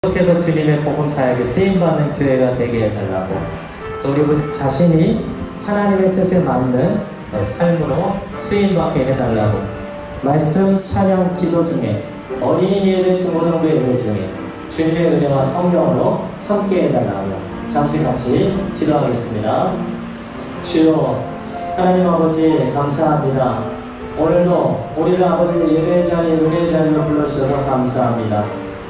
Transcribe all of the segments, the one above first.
계속해서 주님의 복음 사역에 쓰임받는 교회가 되게 해달라고, 또 우리 자신이 하나님의 뜻에 맞는 삶으로 쓰임받게 해달라고, 말씀, 찬양, 기도 중에, 어린이 예배, 중고등부 예배 중에 주님의 은혜와 성령으로 함께 해달라고 잠시 같이 기도하겠습니다. 주여 하나님 아버지 감사합니다. 오늘도 우리를 아버지의 예배 자리, 은혜 자리로 불러주셔서 감사합니다.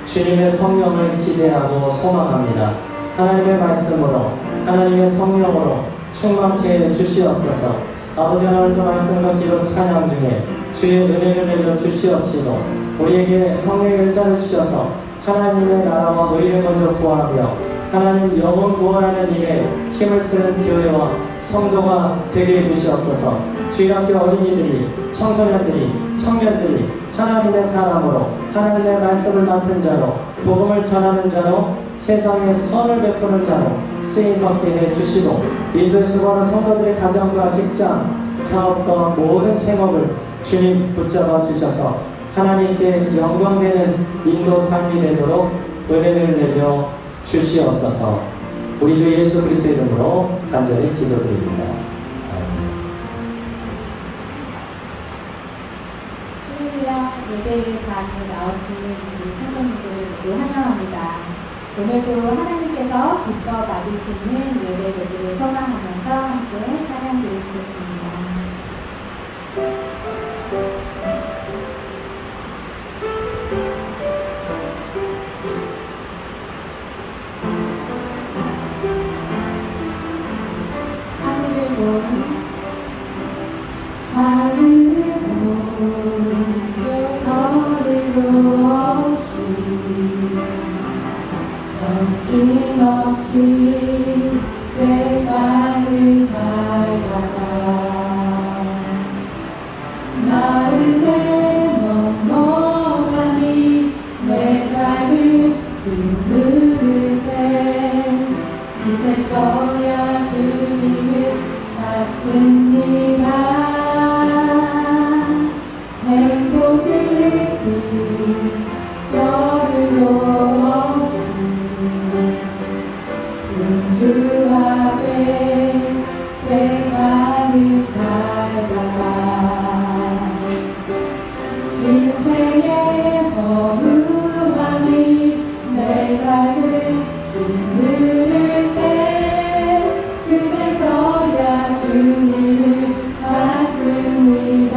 주님의 성령을 기대하고 소망합니다. 하나님의 말씀으로, 하나님의 성령으로 충만케 해 주시옵소서. 아버지 하나님도 말씀과 기도 찬양 중에 주의 은혜를 내려 주시옵시고, 우리에게 성령의 은사를 주셔서 하나님의 나라와 의를 먼저 구하며 하나님 영혼 구원하는 일에 힘을 쓰는 교회와 성도가 되게 해주시옵소서. 주일학교 어린이들이, 청소년들이, 청년들이 하나님의 사람으로, 하나님의 말씀을 맡은 자로, 복음을 전하는 자로, 세상에 선을 베푸는 자로 쓰임받게 해주시고, 인도에 수고하는 성도들의 가정과 직장, 사업과 모든 생업을 주님 붙잡아 주셔서 하나님께 영광되는 인도 삶이 되도록 은혜를 내려 주시옵소서. 우리 주 예수 그리스도 이름으로 간절히 기도드립니다. 할렐루야. 예배의 자리에 나오신 우리 성도님들을 모두 환영합니다. 오늘도 하나님께서 기뻐 받으시는 예배 되기를 소망하면서 함께 찬양 드리시겠습니다. 하늘을 보며 거리로 없이 정신없이 세상을 살다가 마음의 먹먹함이 내 삶을 짓누를 때 그새서야 주님을 찾습니다. 행복을 느낀 여유도 없이 분주하게 세상을 살다가 인생의 허무함이 내 삶을 짓누를 때 그새서야 주님을 찾습니다.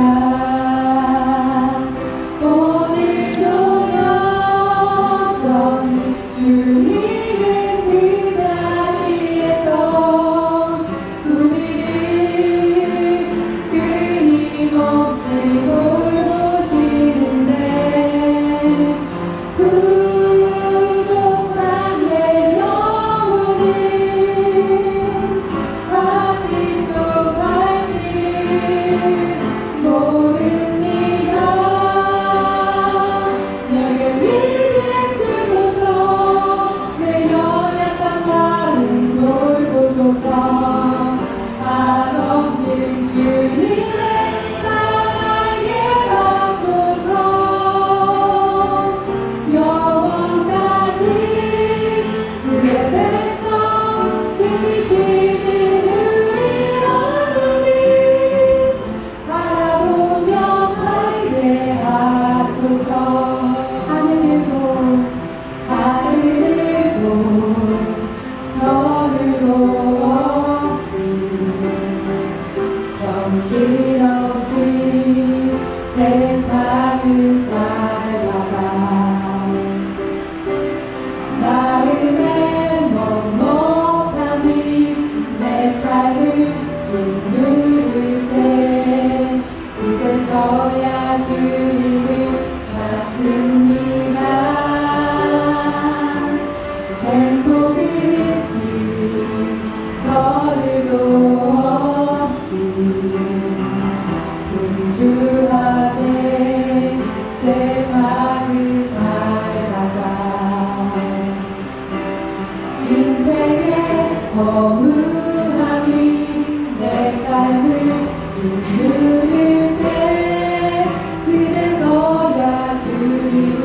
그제서야 주님을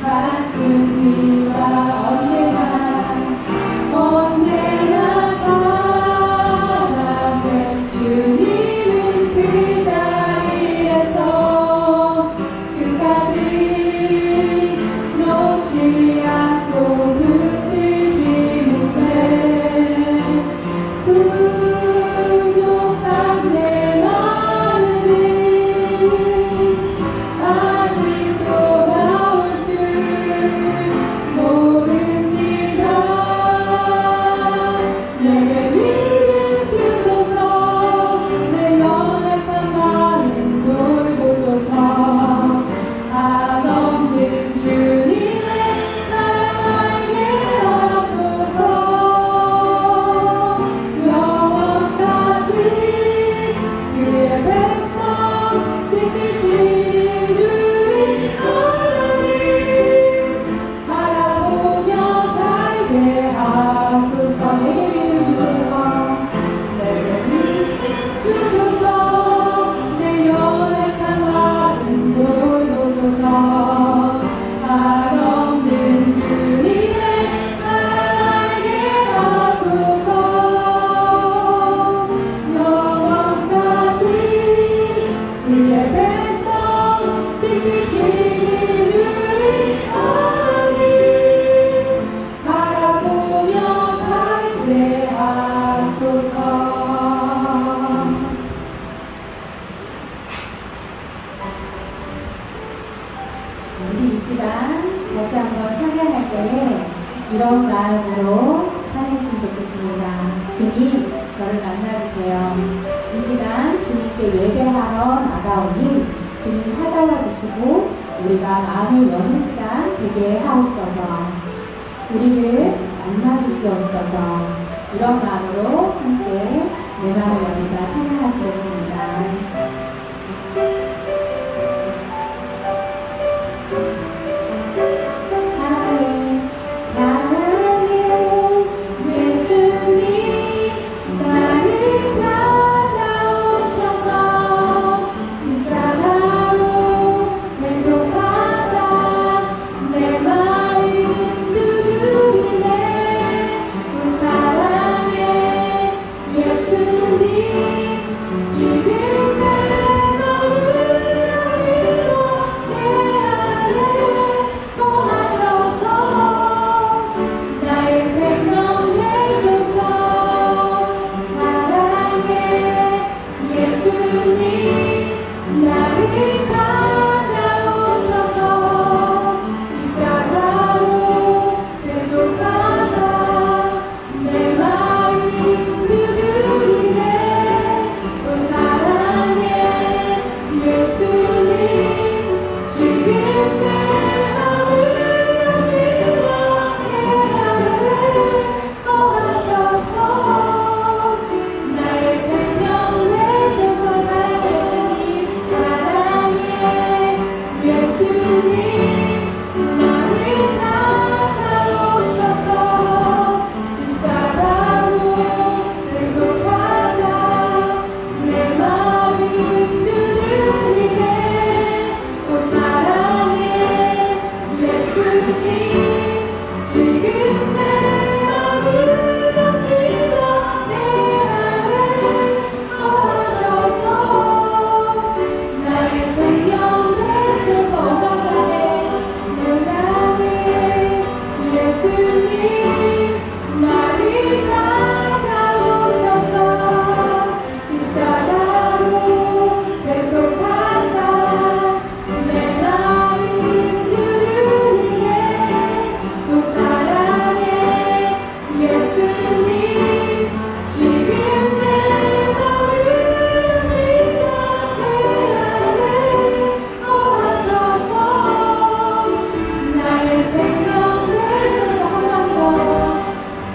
찾습니다. 이런 마음으로 찬양했으면 좋겠습니다. 주님, 저를 만나주세요. 이 시간 주님께 예배하러 나가오니 주님 찾아와 주시고 우리가 마음을 여는 시간 되게 하옵소서. 우리를 만나주시옵소서. 이런 마음으로 함께 내 마음을 여니까 찬양하시겠습니다.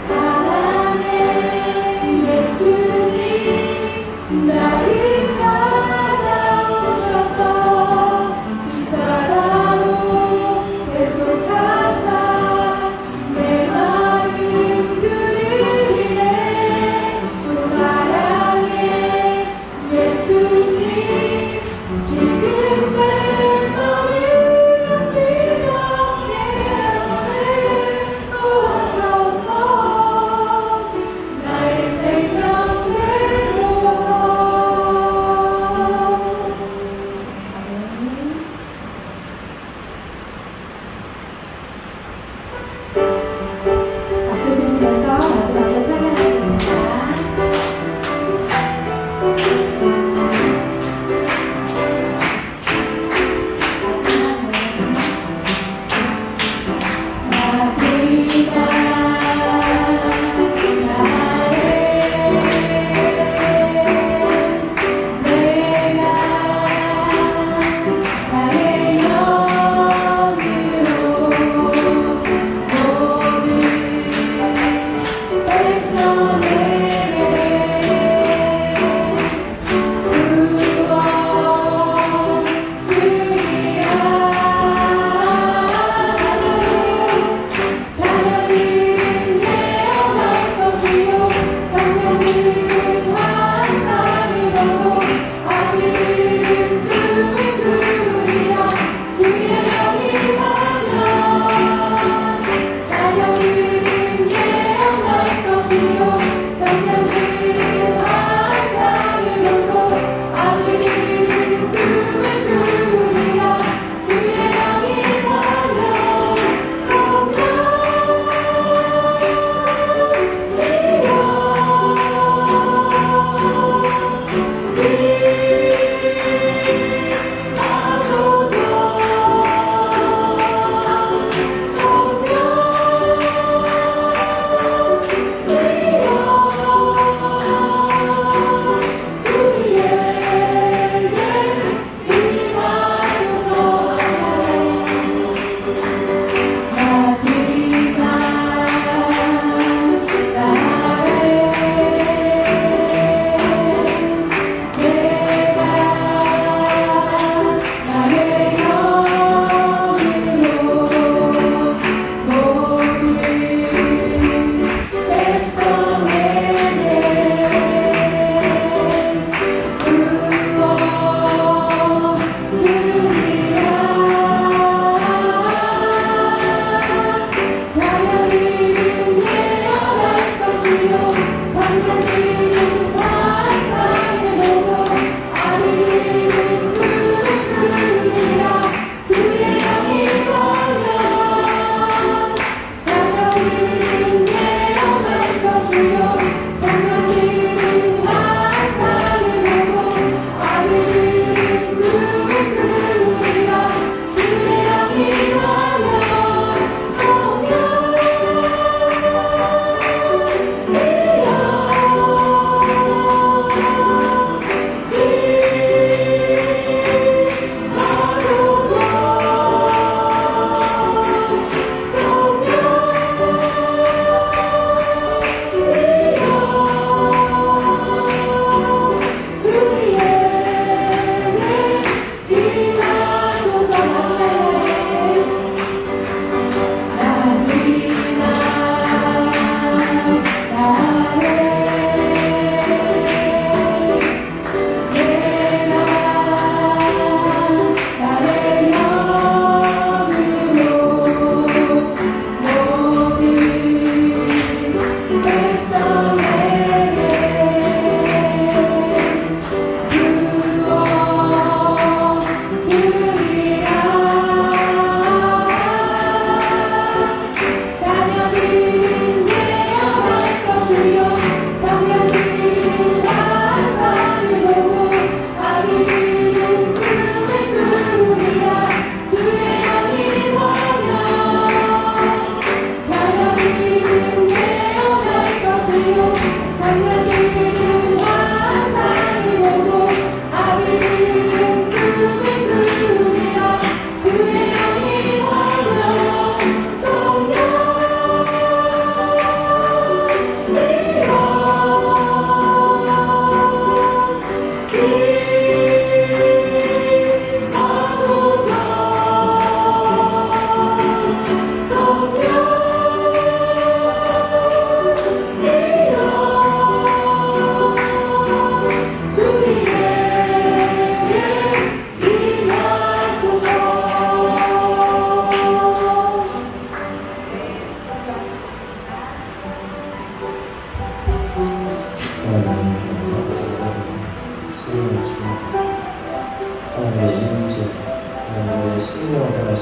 사랑해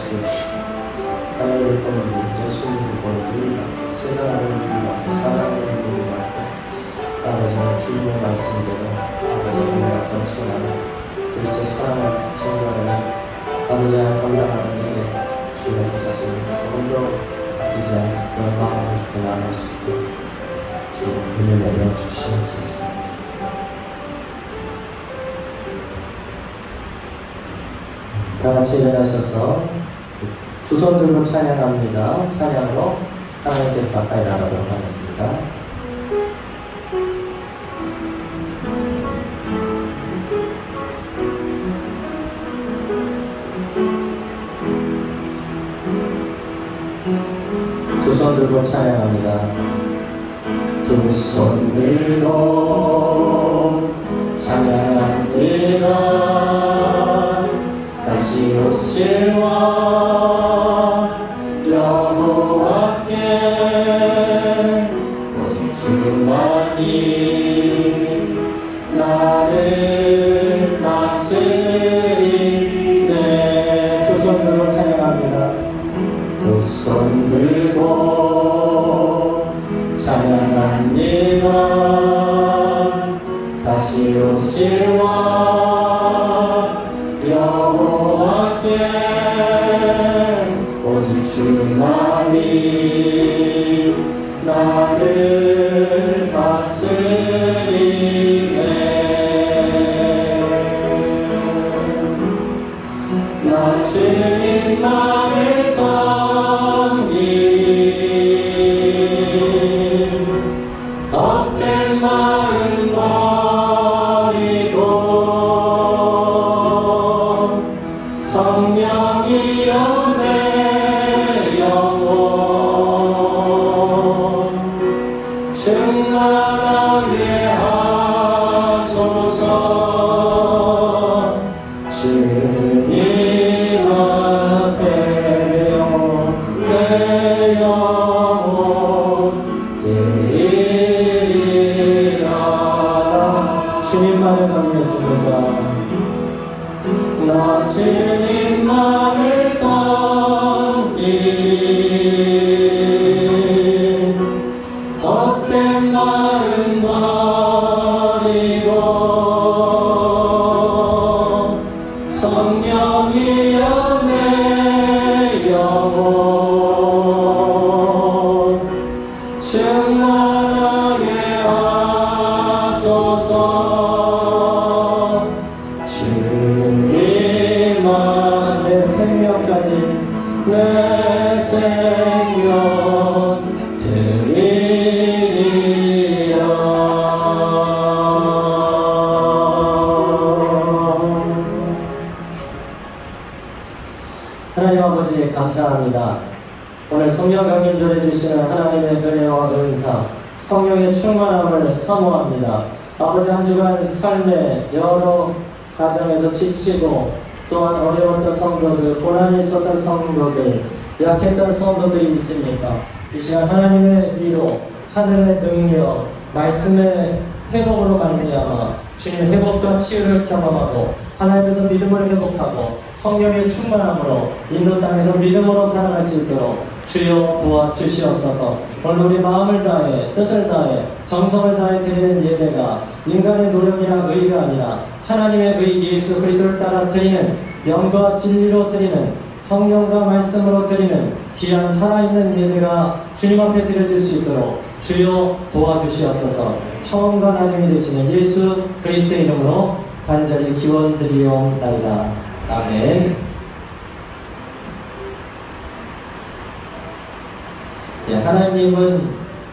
하시옵소서. 하나님을 보는 예수님을 보는 세상을 주님받고 사랑을 주님받고 아버지의 주님의 말씀대로 아버지의 은혜가 경청하는 그리스도의 사랑을 증거하는 아버지의 건강하는 일에 주님의 자신을 조금 더 이제 그런 마음을 주고 나눌 수 있도록 주 은혜 내려 주시옵소서. 다 같이 일어나셔서 두 손 들고 찬양합니다. 찬양으로 하나님께 가까이 나가도록 하겠습니다. 두 손 들고 찬양합니다. 두 손 들고 찬양합니다. 다시 오실와 여호와께 오직 주만이 나를 다스리네. 두 손 들고 찬양합니다. 두 손 들고 찬양합니다. 다시 오실와 여호와께 오직 주만이 나를 다스리네. 나 주님만을 섬기리 헛된 마음 버리고 성령이여 내 영혼 충만하게 하소서. 주님 앞에 내 영혼 드리리라. 주님만을 섬기겠습니다. 나 주님만을 섬기리 헛된 마음 버리고 성령이여 내 영혼 충만하게 하소서. 주님만 내 생명까지 내 생명 드리리라. 하나님 아버지 감사합니다. 오늘 성령 강림절에 주시는 하나님의 은혜와 은사, 성령의 충만함을 사모합니다. 아버지 한 주간 삶에 여러 가정에서 지치고 또한 어려웠던 성도들, 고난이 있었던 성도들, 약했던 성도들이 있습니까? 이 시간 하나님의 위로, 하늘의 능력, 말씀의 회복으로 말미암아 주님의 회복과 치유를 경험하고 하나님께서 믿음을 회복하고 성령의 충만함으로 인도 땅에서 믿음으로 살아갈 수 있도록 주여 도와주시옵소서. 오늘 우리 마음을 다해 뜻을 다해 정성을 다해 드리는 예배가 인간의 노력이나 의가 아니라 하나님의 의 예수 그리스도를 따라 드리는 영과 진리로 드리는 성령과 말씀으로 드리는 귀한 살아있는 예배가 주님 앞에 드려질 수 있도록 주여 도와주시옵소서. 처음과 나중이 되시는 예수 그리스도의 이름으로 간절히 기원드리옵나이다. 아멘. 하나님은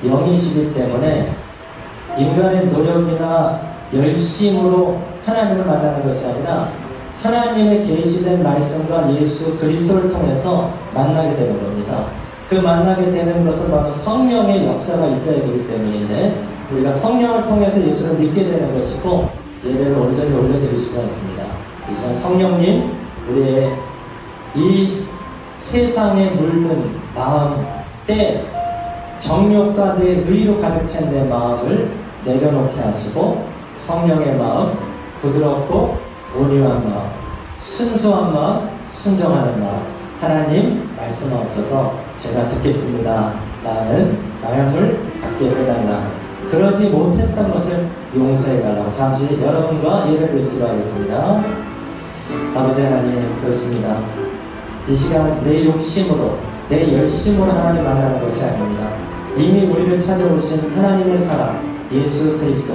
영이시기 때문에 인간의 노력이나 열심으로 하나님을 만나는 것이 아니라 하나님의 계시된 말씀과 예수 그리스도를 통해서 만나게 되는 겁니다. 그 만나게 되는 것은 바로 성령의 역사가 있어야 되기 때문인데 우리가 성령을 통해서 예수를 믿게 되는 것이고 예배를 온전히 올려드릴 수가 있습니다. 이 시간 성령님, 우리의 이 세상에 물든 마음, 때 정욕과 내 의로 가득 찬 내 마음을 내려놓게 하시고 성령의 마음, 부드럽고 온유한 마음, 순수한 마음, 순정하는 마음, 하나님 말씀하옵소서 제가 듣겠습니다 라는 마음을 갖게 해달라. 그러지 못했던 것을 용서해달라고 잠시 여러분과 예배를 드리도록 하겠습니다. 아버지 하나님, 그렇습니다. 이 시간 내 욕심으로 내 열심으로 하나님 만나는 것이 아닙니다. 이미 우리를 찾아오신 하나님의 사랑 예수 그리스도,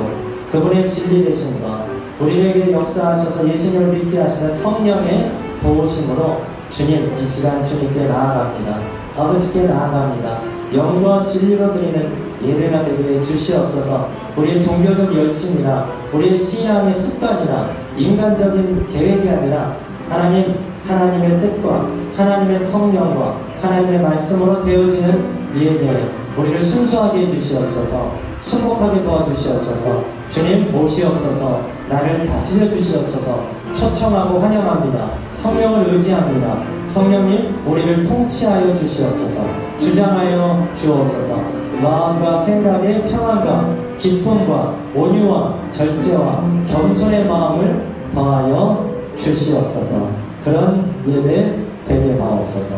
그분의 진리 되심과 우리에게 역사하셔서 예수님을 믿게 하시는 성령의 도우심으로 주님, 이 시간 주님께 나아갑니다. 아버지께 나아갑니다. 영과 진리로 드리는 예배가 되게 주시옵소서. 우리의 종교적 열심이나 우리의 신앙의 습관이나 인간적인 계획이 아니라 하나님의 뜻과 하나님의 성령과 하나님의 말씀으로 되어지는 예배, 우리를 순수하게 해주시옵소서. 순복하게 도와주시옵소서. 주님 오시옵소서. 나를 다스려 주시옵소서. 초청하고 환영합니다. 성령을 의지합니다. 성령님, 우리를 통치하여 주시옵소서. 주장하여 주옵소서. 마음과 생각의 평안과 기쁨과 온유와 절제와 겸손의 마음을 더하여 주시옵소서. 그런 예배 되게 하옵소서.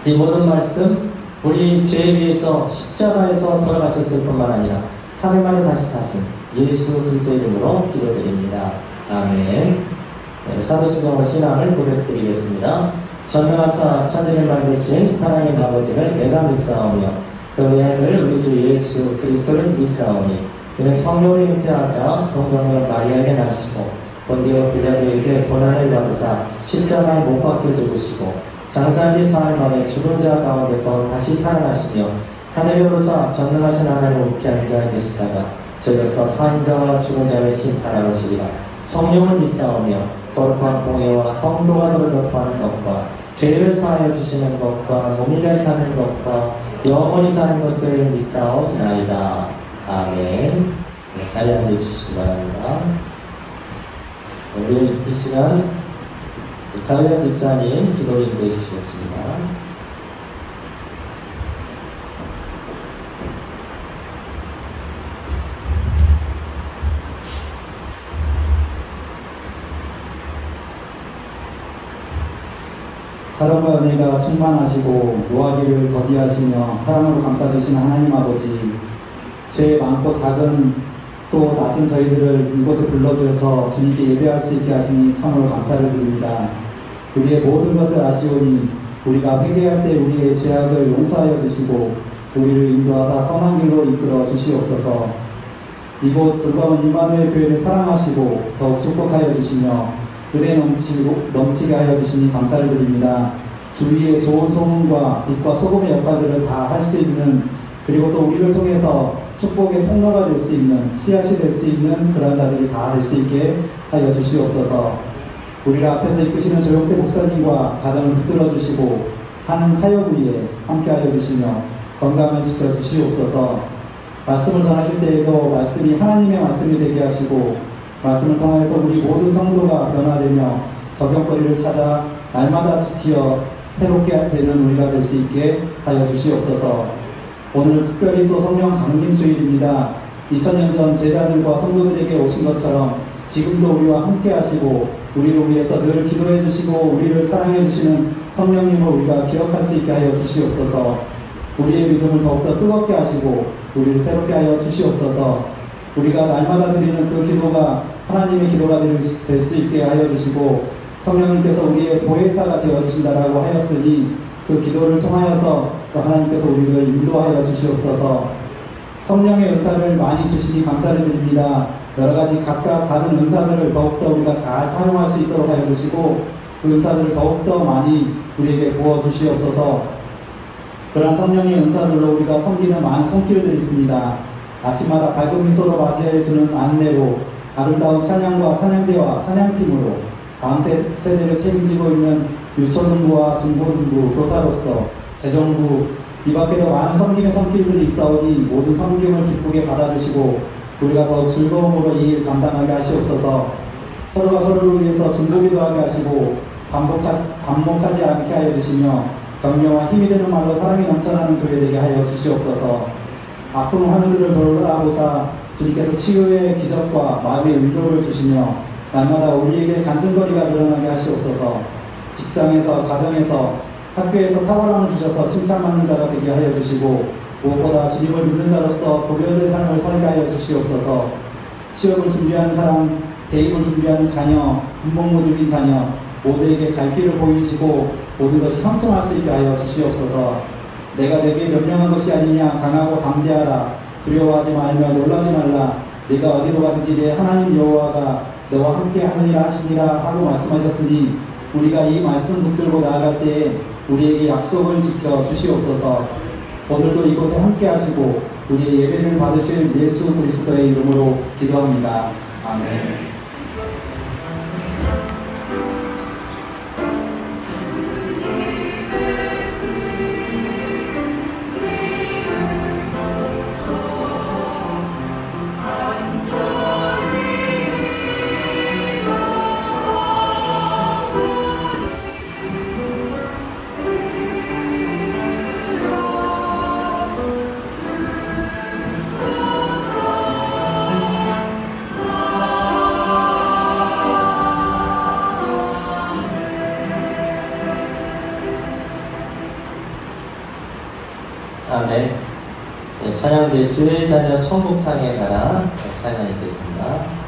이 모든 말씀 우리 죄에 비해서 십자가에서 돌아가셨을 뿐만 아니라 3일 만에 다시 사신 예수 그리스도의 이름으로 기도드립니다. 아멘. 네, 사도신경으로 신앙을 고백드리겠습니다. 전능하사 천지를 만드신 하나님 아버지를 내가 믿사오며 그 외아들 우리 주 예수 그리스도를 믿사오니 그는 성령을 잉태하자 동정녀 마리아에게 나시고 본디오 빌라도에게 고난을 받으사 십자가에 못 박혀 죽으시고 장사한 지 4일 만에 죽은 자 가운데서 다시 살아나시며 하늘에 오르사 전능하신 하나님 우편에 앉아 계시다가 저기서 산자와 죽은 자를 심판하시리라. 성령을 믿사오며 거룩한 공예와 성도가 서로 교통하는 것과 죄를 사하여 주시는 것과 몸이를 사는 것과 영원히 사는 것을 믿사옵나이다. 아멘. 네, 자리에 앉아주시기 바랍니다. 우리 이 시간 가을현 집사님 기도 인도해 주시겠습니다. 사랑과 은혜가 충만하시고 노하기를 더디하시며 사랑으로 감싸주신 하나님 아버지, 죄 많고 작은 또 낮은 저희들을 이곳에 불러주셔서 주님께 예배할 수 있게 하시니 참으로 감사를 드립니다. 우리의 모든 것을 아시오니 우리가 회개할 때 우리의 죄악을 용서하여 주시고 우리를 인도하사 선한 길로 이끌어 주시옵소서. 이곳 돌방은 임마누엘 교회를 사랑하시고 더욱 축복하여 주시며 은혜 넘치게 하여 주시니 감사를 드립니다. 주위의 좋은 소문과 빛과 소금의 역할들을 다 할 수 있는, 그리고 또 우리를 통해서 축복의 통로가 될 수 있는, 씨앗이 될 수 있는 그런 자들이 다 될 수 있게 하여 주시옵소서. 우리를 앞에서 이끄시는 조용태 목사님과 가정을 붙들어 주시고 하는 사역 위에 함께 하여 주시며 건강을 지켜 주시옵소서. 말씀을 전하실 때에도 말씀이 하나님의 말씀이 되게 하시고 말씀을 통해서 우리 모든 성도가 변화되며 적용거리를 찾아 날마다 지키어 새롭게 되는 우리가 될 수 있게 하여 주시옵소서. 오늘은 특별히 또 성령 강림주일입니다. 2000년 전 제자들과 성도들에게 오신 것처럼 지금도 우리와 함께 하시고 우리를 위해서 늘 기도해 주시고 우리를 사랑해 주시는 성령님을 우리가 기억할 수 있게 하여 주시옵소서. 우리의 믿음을 더욱더 뜨겁게 하시고 우리를 새롭게 하여 주시옵소서. 우리가 날마다 드리는 그 기도가 하나님의 기도가 될 수 있게 하여 주시고 성령님께서 우리의 보혜사가 되어 주신다라고 하였으니 그 기도를 통하여서 또 하나님께서 우리를 인도하여 주시옵소서. 성령의 은사를 많이 주시니 감사를 드립니다. 여러 가지 각각 받은 은사들을 더욱더 우리가 잘 사용할 수 있도록 하여 주시고 그 은사들을 더욱더 많이 우리에게 부어 주시옵소서. 그러한 성령의 은사들로 우리가 섬기는 많은 손길들이 있습니다. 아침마다 밝은 미소로 맞이해 주는 안내로 아름다운 찬양과 찬양대와 찬양팀으로 다음 세대를 책임지고 있는 유초등부와 중고등부 교사로서 재정부 이 밖에도 많은 섬김의 손길들이 있사오니 모든 섬김을 기쁘게 받아주시고 우리가 더 즐거움으로 이 일 감당하게 하시옵소서. 서로가 서로를 위해서 중보기도 하게 하시고 반목하지 않게 하여 주시며 격려와 힘이 되는 말로 사랑이 넘쳐나는 교회 되게 하여 주시옵소서. 아픈 하늘들을 돌아보사 주님께서 치유의 기적과 마음의 위로를 주시며 날마다 우리에게 간증거리가 늘어나게 하시옵소서. 직장에서, 가정에서, 학교에서 탁월함을 주셔서 칭찬받는 자가 되게 하여 주시고, 무엇보다 주님을 믿는 자로서 고려된 삶을 살게 하여 주시옵소서. 취업을 준비하는 사람, 대입을 준비하는 자녀, 군복무중인 자녀 모두에게 갈 길을 보이시고 모든 것이 형통할 수 있게 하여 주시옵소서. 내가 내게 명령한 것이 아니냐, 강하고 담대하라, 두려워하지 말며 놀라지 말라, 네가 어디로 가든지 내 하나님 여호와가 너와 함께 하느니라 하시니라 하고 말씀하셨으니, 우리가 이 말씀 붙들고 나아갈 때에 우리에게 약속을 지켜 주시옵소서. 오늘도 이곳에 함께 하시고 우리의 예배를 받으실 예수 그리스도의 이름으로 기도합니다. 아멘. 아멘. 네, 찬양대 주의 자녀 천국향에 가라 찬양 있겠습니다.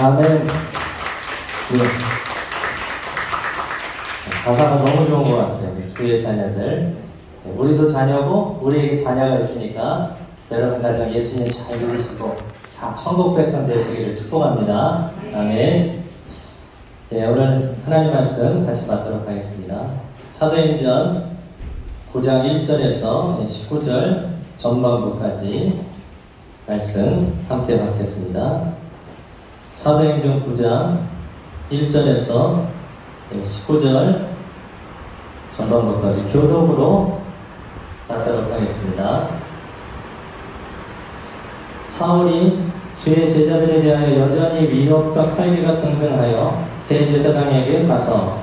아멘. 네. 가사가 너무 좋은 것 같아요. 주의 자녀들. 네, 우리도 자녀고 우리에게 자녀가 있으니까 여러분 가정 예수님 잘 믿으시고 다 천국 백성 되시기를 축복합니다. 아멘. 네, 오늘 하나님 말씀 같이 받도록 하겠습니다. 사도행전 9장 1절에서 19절 전반부까지 말씀 함께 받겠습니다. 사도행전 9장 1절에서 19절 전반부까지 교독으로 받도록 하겠습니다. 사울이 주의 제자들에 대하여 여전히 위협과 살기가 등등하여 대제사장에게 가서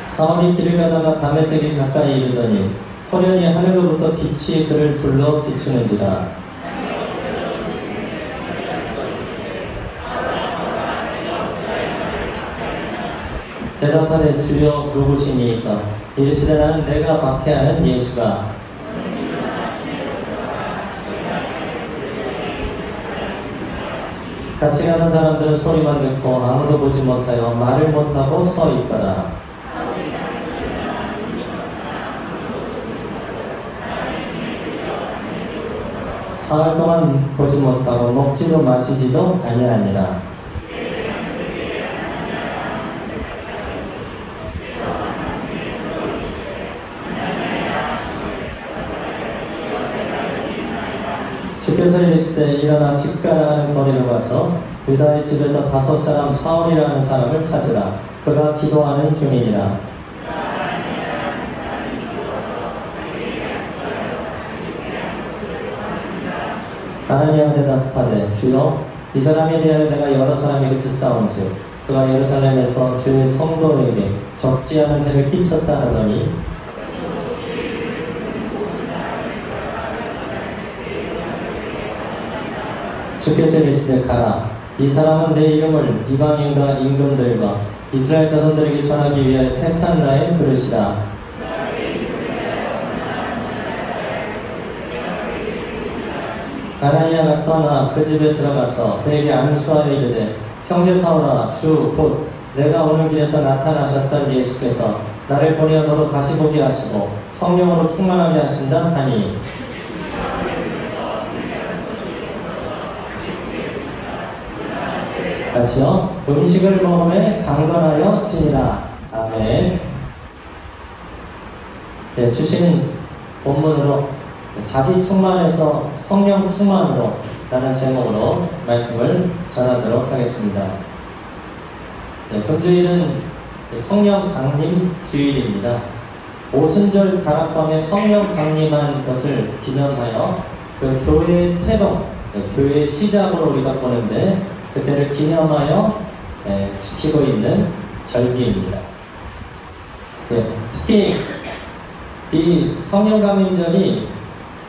사울이 길을 가다가 다메섹에 가까이 이르더니 호련히 하늘로부터 빛이 그를 둘러 비추는지라. 대답하되 주여 누구시니까? 이르시되 나는 내가 박해하는 예수가. 같이 가는 사람들은 소리만 듣고 아무도 보지 못하여 말을 못하고 서 있더라. 사흘 동안 보지 못하고 먹지도 마시지도 아니하니라. 주께서 이르시되 일어나 집가라 하는 거리로 가서 유다의 집에서 5사람 사울이라는 사람을 찾으라. 그가 기도하는 중이니라. 아나니아가 대답하되 주여 이 사람에 대하여 내가 여러 사람에게 듣사온즉 그가 예루살렘에서 주의 성도에게 적지 않은 해를 끼쳤다 하더니 주께서 이르시되 가라. 이 사람은 내 이름을 이방인과 임금들과 이스라엘 자손들에게 전하기 위하여 택한 나의 그릇이라. 아나니아가 떠나 그 집에 들어가서 그에게 안수하여 이르되 형제 사울아 주 곧 내가 오는 길에서 나타나셨던 예수께서 나를 보내어 너로 다시 보게 하시고 성령으로 충만하게 하신다 하니 같이요. 음식을 먹음에 강건하여 지니라. 아멘. 네, 주신 본문으로 자기 충만에서 성령 충만으로 라는 제목으로 말씀을 전하도록 하겠습니다. 네, 금주일은 성령 강림 주일입니다. 오순절 다락방에 성령 강림한 것을 기념하여 그 교회의 태동, 교회의 시작으로 우리가 보는데 그때를 기념하여 지키고 있는 절기입니다. 네, 특히 이 성령 강림절이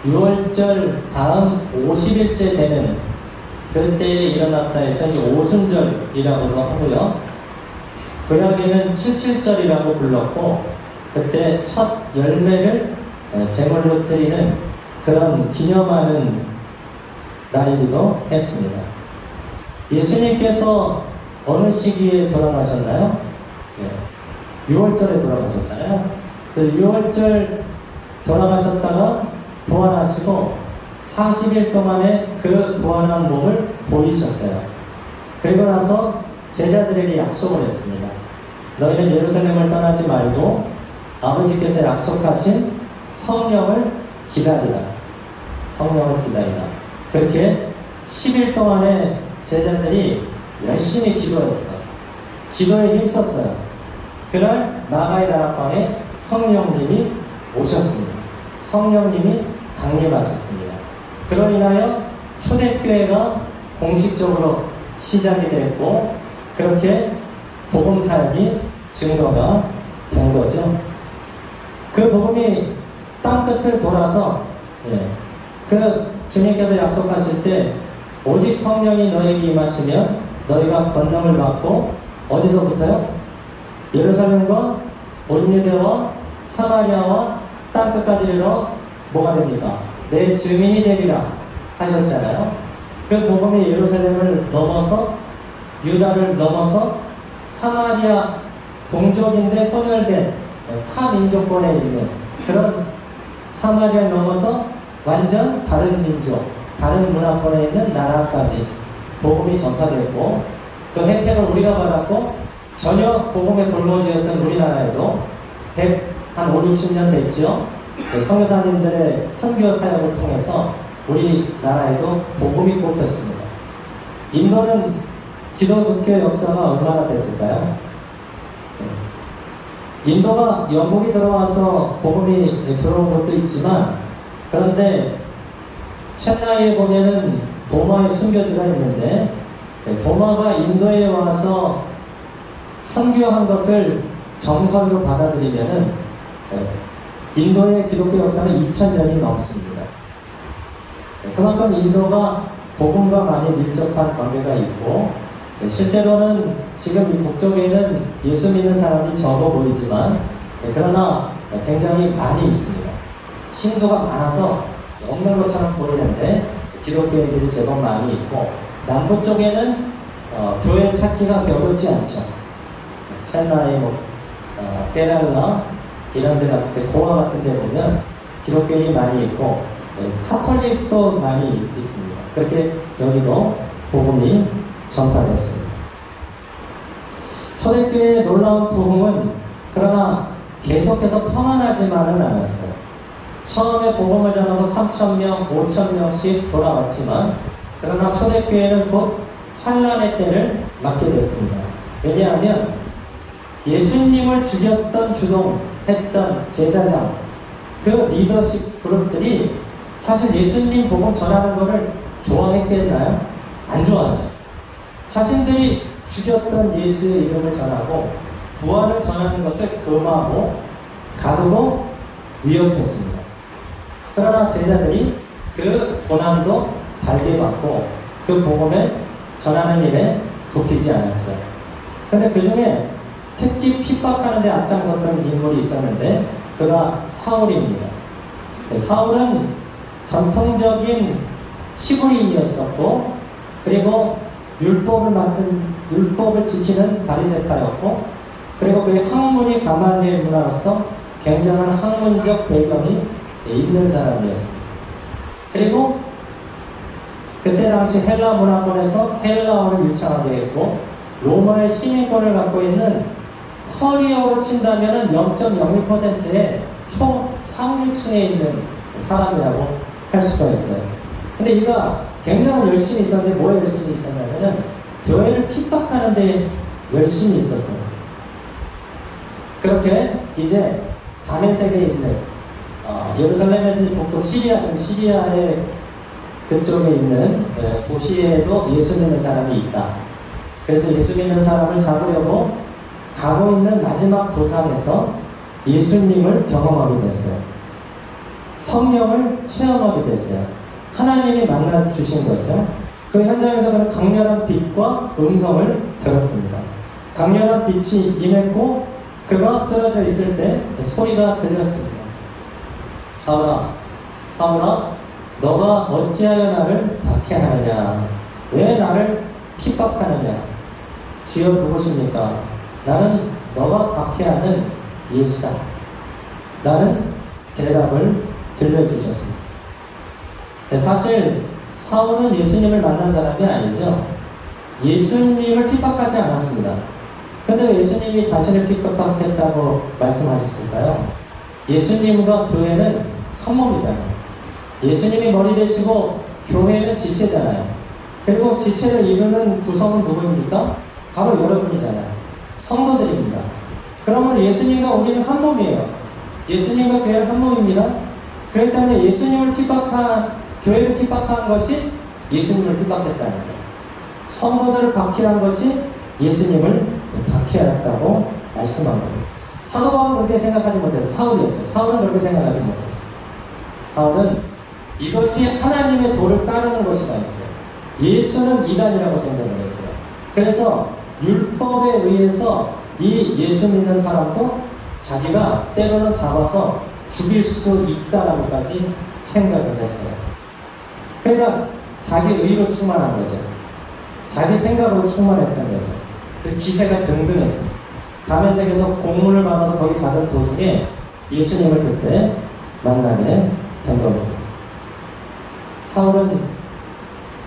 6월절 다음 50일째 되는 그때에 일어났다 해서 이제 오순절이라고도 하고요. 구약에는 77절이라고 불렀고 그때 첫 열매를 제물로 드리는 그런 기념하는 날이기도 했습니다. 예수님께서 어느 시기에 돌아가셨나요? 6월절에 돌아가셨잖아요. 그 6월절 돌아가셨다가 부활하시고 40일 동안에 그 부활한 몸을 보이셨어요. 그리고 나서 제자들에게 약속을 했습니다. 너희는 예루살렘을 떠나지 말고 아버지께서 약속하신 성령을 기다리라. 성령을 기다리라. 그렇게 10일 동안에 제자들이 열심히 기도했어요. 기도에 힘썼어요. 그날 나가의 다락방에 성령님이 오셨습니다. 성령님이 강림하셨습니다. 그로 인하여 초대교회가 공식적으로 시작이 됐고 그렇게 복음사역이 증거가 된 거죠. 그 복음이 땅끝을 돌아서 그 주님께서 약속하실 때 오직 성령이 너에게 임하시면 너희가 권능을 받고 어디서부터요? 예루살렘과 온 유대와 사마리아와 땅끝까지 이르러 뭐가 됩니까? 내 증인이 되리라 하셨잖아요. 그 복음이 예루살렘을 넘어서 유다를 넘어서 사마리아 동족인데 혼혈된 타 민족권에 있는 그런 사마리아를 넘어서 완전 다른 민족, 다른 문화권에 있는 나라까지 복음이 전파됐고 그 혜택을 우리가 받았고 전혀 복음의 볼모지였던 우리나라에도 한 5, 60년 됐죠. 선교사님들의 선교 사역을 통해서 우리나라에도 복음이 뽑혔습니다. 인도는 기독교 역사가 얼마나 됐을까요? 인도가 영국이 들어와서 복음이 들어온 것도 있지만, 그런데 첸나이에 보면은 도마의 순교지가 있는데, 도마가 인도에 와서 선교한 것을 정설로 받아들이면은 인도의 기독교 역사는 2000년이 넘습니다. 그만큼 인도가 복음과 많이 밀접한 관계가 있고, 실제로는 지금 이 북쪽에는 예수 믿는 사람이 적어 보이지만, 그러나 굉장히 많이 있습니다. 힌두가 많아서 없는 것처럼 보이는데 기독교인들이 제법 많이 있고, 남부 쪽에는 교회 찾기가 어렵지 않죠. 첸나이, 케랄라 이런 데 같은 데, 고아 같은 데 보면 기독교인이 많이 있고, 카톨릭도 많이 있습니다. 그렇게 여기도 복음이 전파되었습니다. 초대교회의 놀라운 부흥은 그러나 계속해서 평안하지만은 않았어요. 처음에 복음을 전해서 3,000명, 5,000명씩 돌아왔지만, 그러나 초대교회는 곧 환란의 때를 맞게 됐습니다. 왜냐하면 예수님을 죽였던, 주동했던 제사장, 그 리더십 그룹들이 사실 예수님 복음 전하는 것을 좋아했겠나요? 안 좋아하죠. 자신들이 죽였던 예수의 이름을 전하고 부활을 전하는 것을 금하고 가두고 위협했습니다. 그러나 제자들이 그 고난도 달게 받고 그 복음을 전하는 일에 굽히지 않았죠. 그런데 그 중에 특히 핍박하는 데 앞장섰던 인물이 있었는데 그가 사울입니다. 사울은 전통적인 히브리인이었었고, 그리고 율법을 지키는 바리새파였고, 그리고 그의 학문이 가말리엘 문화로서 굉장한 학문적 배경이 있는 사람이었습니다. 그리고 그때 당시 헬라 문화권에서 헬라어를 유창하게 했고, 로마의 시민권을 갖고 있는 커리어로 친다면 0.01%의 총 상류층에 있는 사람이라고 할 수가 있어요. 근데 이가 굉장히 열심히 있었는데 뭐에 열심히 있었냐면은 교회를 핍박하는 데 열심히 있었어요. 그렇게 이제 다메섹에 있는 예루살렘에서 북쪽 시리아, 지금 시리아의 그쪽에 있는 도시에도 예수 믿는 사람이 있다. 그래서 예수 믿는 사람을 잡으려고 가고 있는 마지막 도상에서 예수님을 경험하게 됐어요. 성령을 체험하게 됐어요. 하나님이 만나 주신 거죠. 그 현장에서 그는 강렬한 빛과 음성을 들었습니다. 강렬한 빛이 임했고 그가 쓰러져 있을 때 소리가 들렸습니다. 사울아, 사울아, 너가 어찌하여 나를 박해하느냐? 왜 나를 핍박하느냐? 주여 누구십니까? 나는 너가 박해하는 예수다. 라는 대답을 들려주셨습니다. 사실 사울은 예수님을 만난 사람이 아니죠. 예수님을 핍박하지 않았습니다. 근데 왜 예수님이 자신을 핍박했다고 말씀하셨을까요? 예수님과 교회는 한 몸이잖아요. 예수님이 머리 되시고 교회는 지체잖아요. 그리고 지체를 이루는 구성은 누구입니까? 바로 여러분이잖아요. 성도들입니다. 그러면 예수님과 우리는 한 몸이에요. 예수님과 교회는 한 몸입니다. 그렇기 때문에 예수님을 교회를 핍박한 것이 예수님을 핍박했다는 거예요. 성도들을 박해한 것이 예수님을 박해했다고 말씀한 거예요. 사도 바울은 그렇게 생각하지 못했어요. 사울이었죠. 사울은 그렇게 생각하지 못했어요. 사울은 이것이 하나님의 도를 따르는 것이라 했어요. 예수는 이단이라고 생각을 했어요. 그래서 율법에 의해서 이 예수 믿는 사람도 자기가 때로는 잡아서 죽일 수도 있다라고까지 생각을 했어요. 그러니까 자기 의로 충만한 거죠. 자기 생각으로 충만했던 거죠. 그 기세가 등등했습니다. 다메섹에서 공문을 받아서 거기 가던 도중에 예수님을 그때 만나게 된 겁니다. 사울은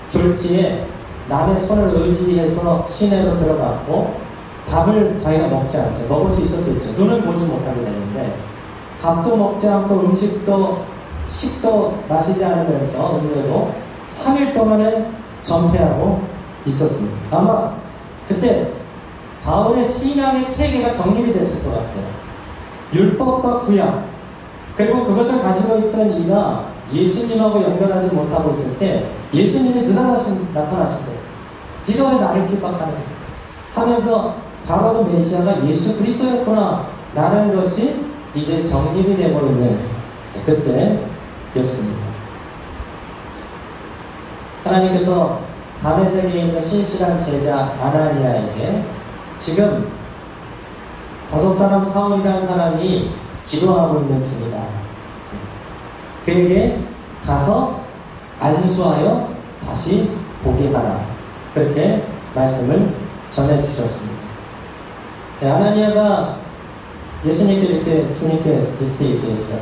졸지에 남의 손을 의지해서 시내로 들어갔고 밥을 자기가 먹지 않았어요. 먹을 수 있었겠죠. 눈을 보지 못하게 되는데 밥도 먹지 않고 식도 마시지 않으면서 음료도 3일 동안에 전폐하고 있었습니다. 아마 그때 바울의 신앙의 체계가 정립이 됐을 것 같아요. 율법과 구약, 그리고 그것을 가지고 있던 이가 예수님하고 연결하지 못하고 있을 때 예수님이 나타나신 거예요. 네가 왜 나를 핍박하는 거야? 하면서 바로 그 메시아가 예수 그리스도였구나 라는 것이 이제 정립이 되고 있는 그때였습니다. 하나님께서 다메섹에 있는 신실한 제자 아나니아에게 지금 5사람 사울이라는 사람이 기도하고 있는 중이다. 그에게 가서 안수하여 다시 보게 하라. 그렇게 말씀을 전해주셨습니다. 네, 아나니아가 예수님께 주님께 이렇게 얘기했어요.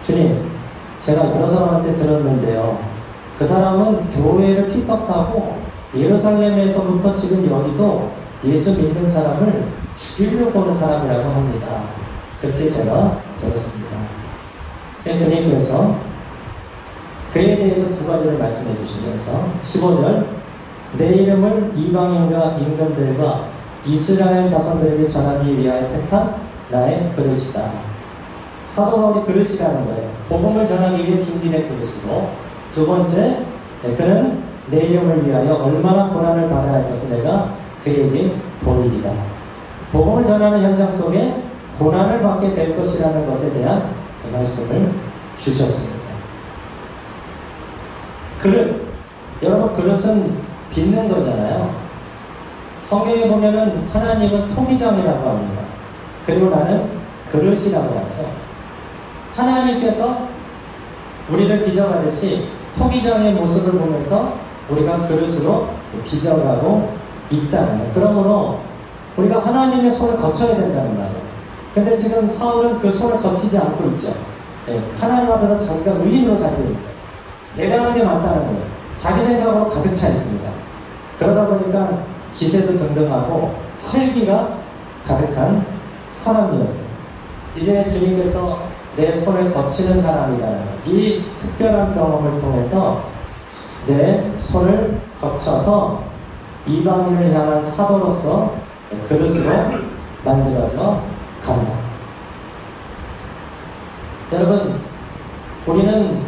주님, 제가 여러 사람한테 들었는데요. 그 사람은 교회를 핍박하고 예루살렘에서부터 지금 여기도 예수 믿는 사람을 죽이려고 하는 사람이라고 합니다. 그렇게 제가 들었습니다. 주님께서 그에 대해서 2가지를 말씀해 주시면서 15절 내 이름을 이방인과 임금들과 이스라엘 자손들에게 전하기 위하여 택한 나의 그릇이다. 사도 바울이 그릇이라는 거예요. 복음을 전하기 위해 준비된 그릇이고, 2번째, 그는 내 이름을 위하여 얼마나 고난을 받아야 할 것을 내가 그에게 보이리라. 복음을 전하는 현장 속에 고난을 받게 될 것이라는 것에 대한 말씀을 주셨습니다. 그릇, 여러분 그릇은 빚는 거잖아요. 성경에 보면은 하나님은 토기장이라고 합니다. 그리고 나는 그릇이라고 하죠. 하나님께서 우리를 빚어가듯이 토기장의 모습을 보면서 우리가 그릇으로 빚어가고 있다는 거예요. 그러므로 우리가 하나님의 손을 거쳐야 된다는 말이에요. 근데 지금 사울은 그 손을 거치지 않고 있죠. 네, 하나님 앞에서 자기가 의인으로 살고 있는 거예요. 내가 하는 게 맞다는 거예요. 자기 생각으로 가득 차 있습니다. 그러다 보니까 기세도 등등하고 살기가 가득한 사람이었어요. 이제 주님께서 내 손을 거치는 사람이라는 이 특별한 경험을 통해서 내 손을 거쳐서 이방인을 향한 사도로서 그릇으로 만들어져 간다. 여러분, 우리는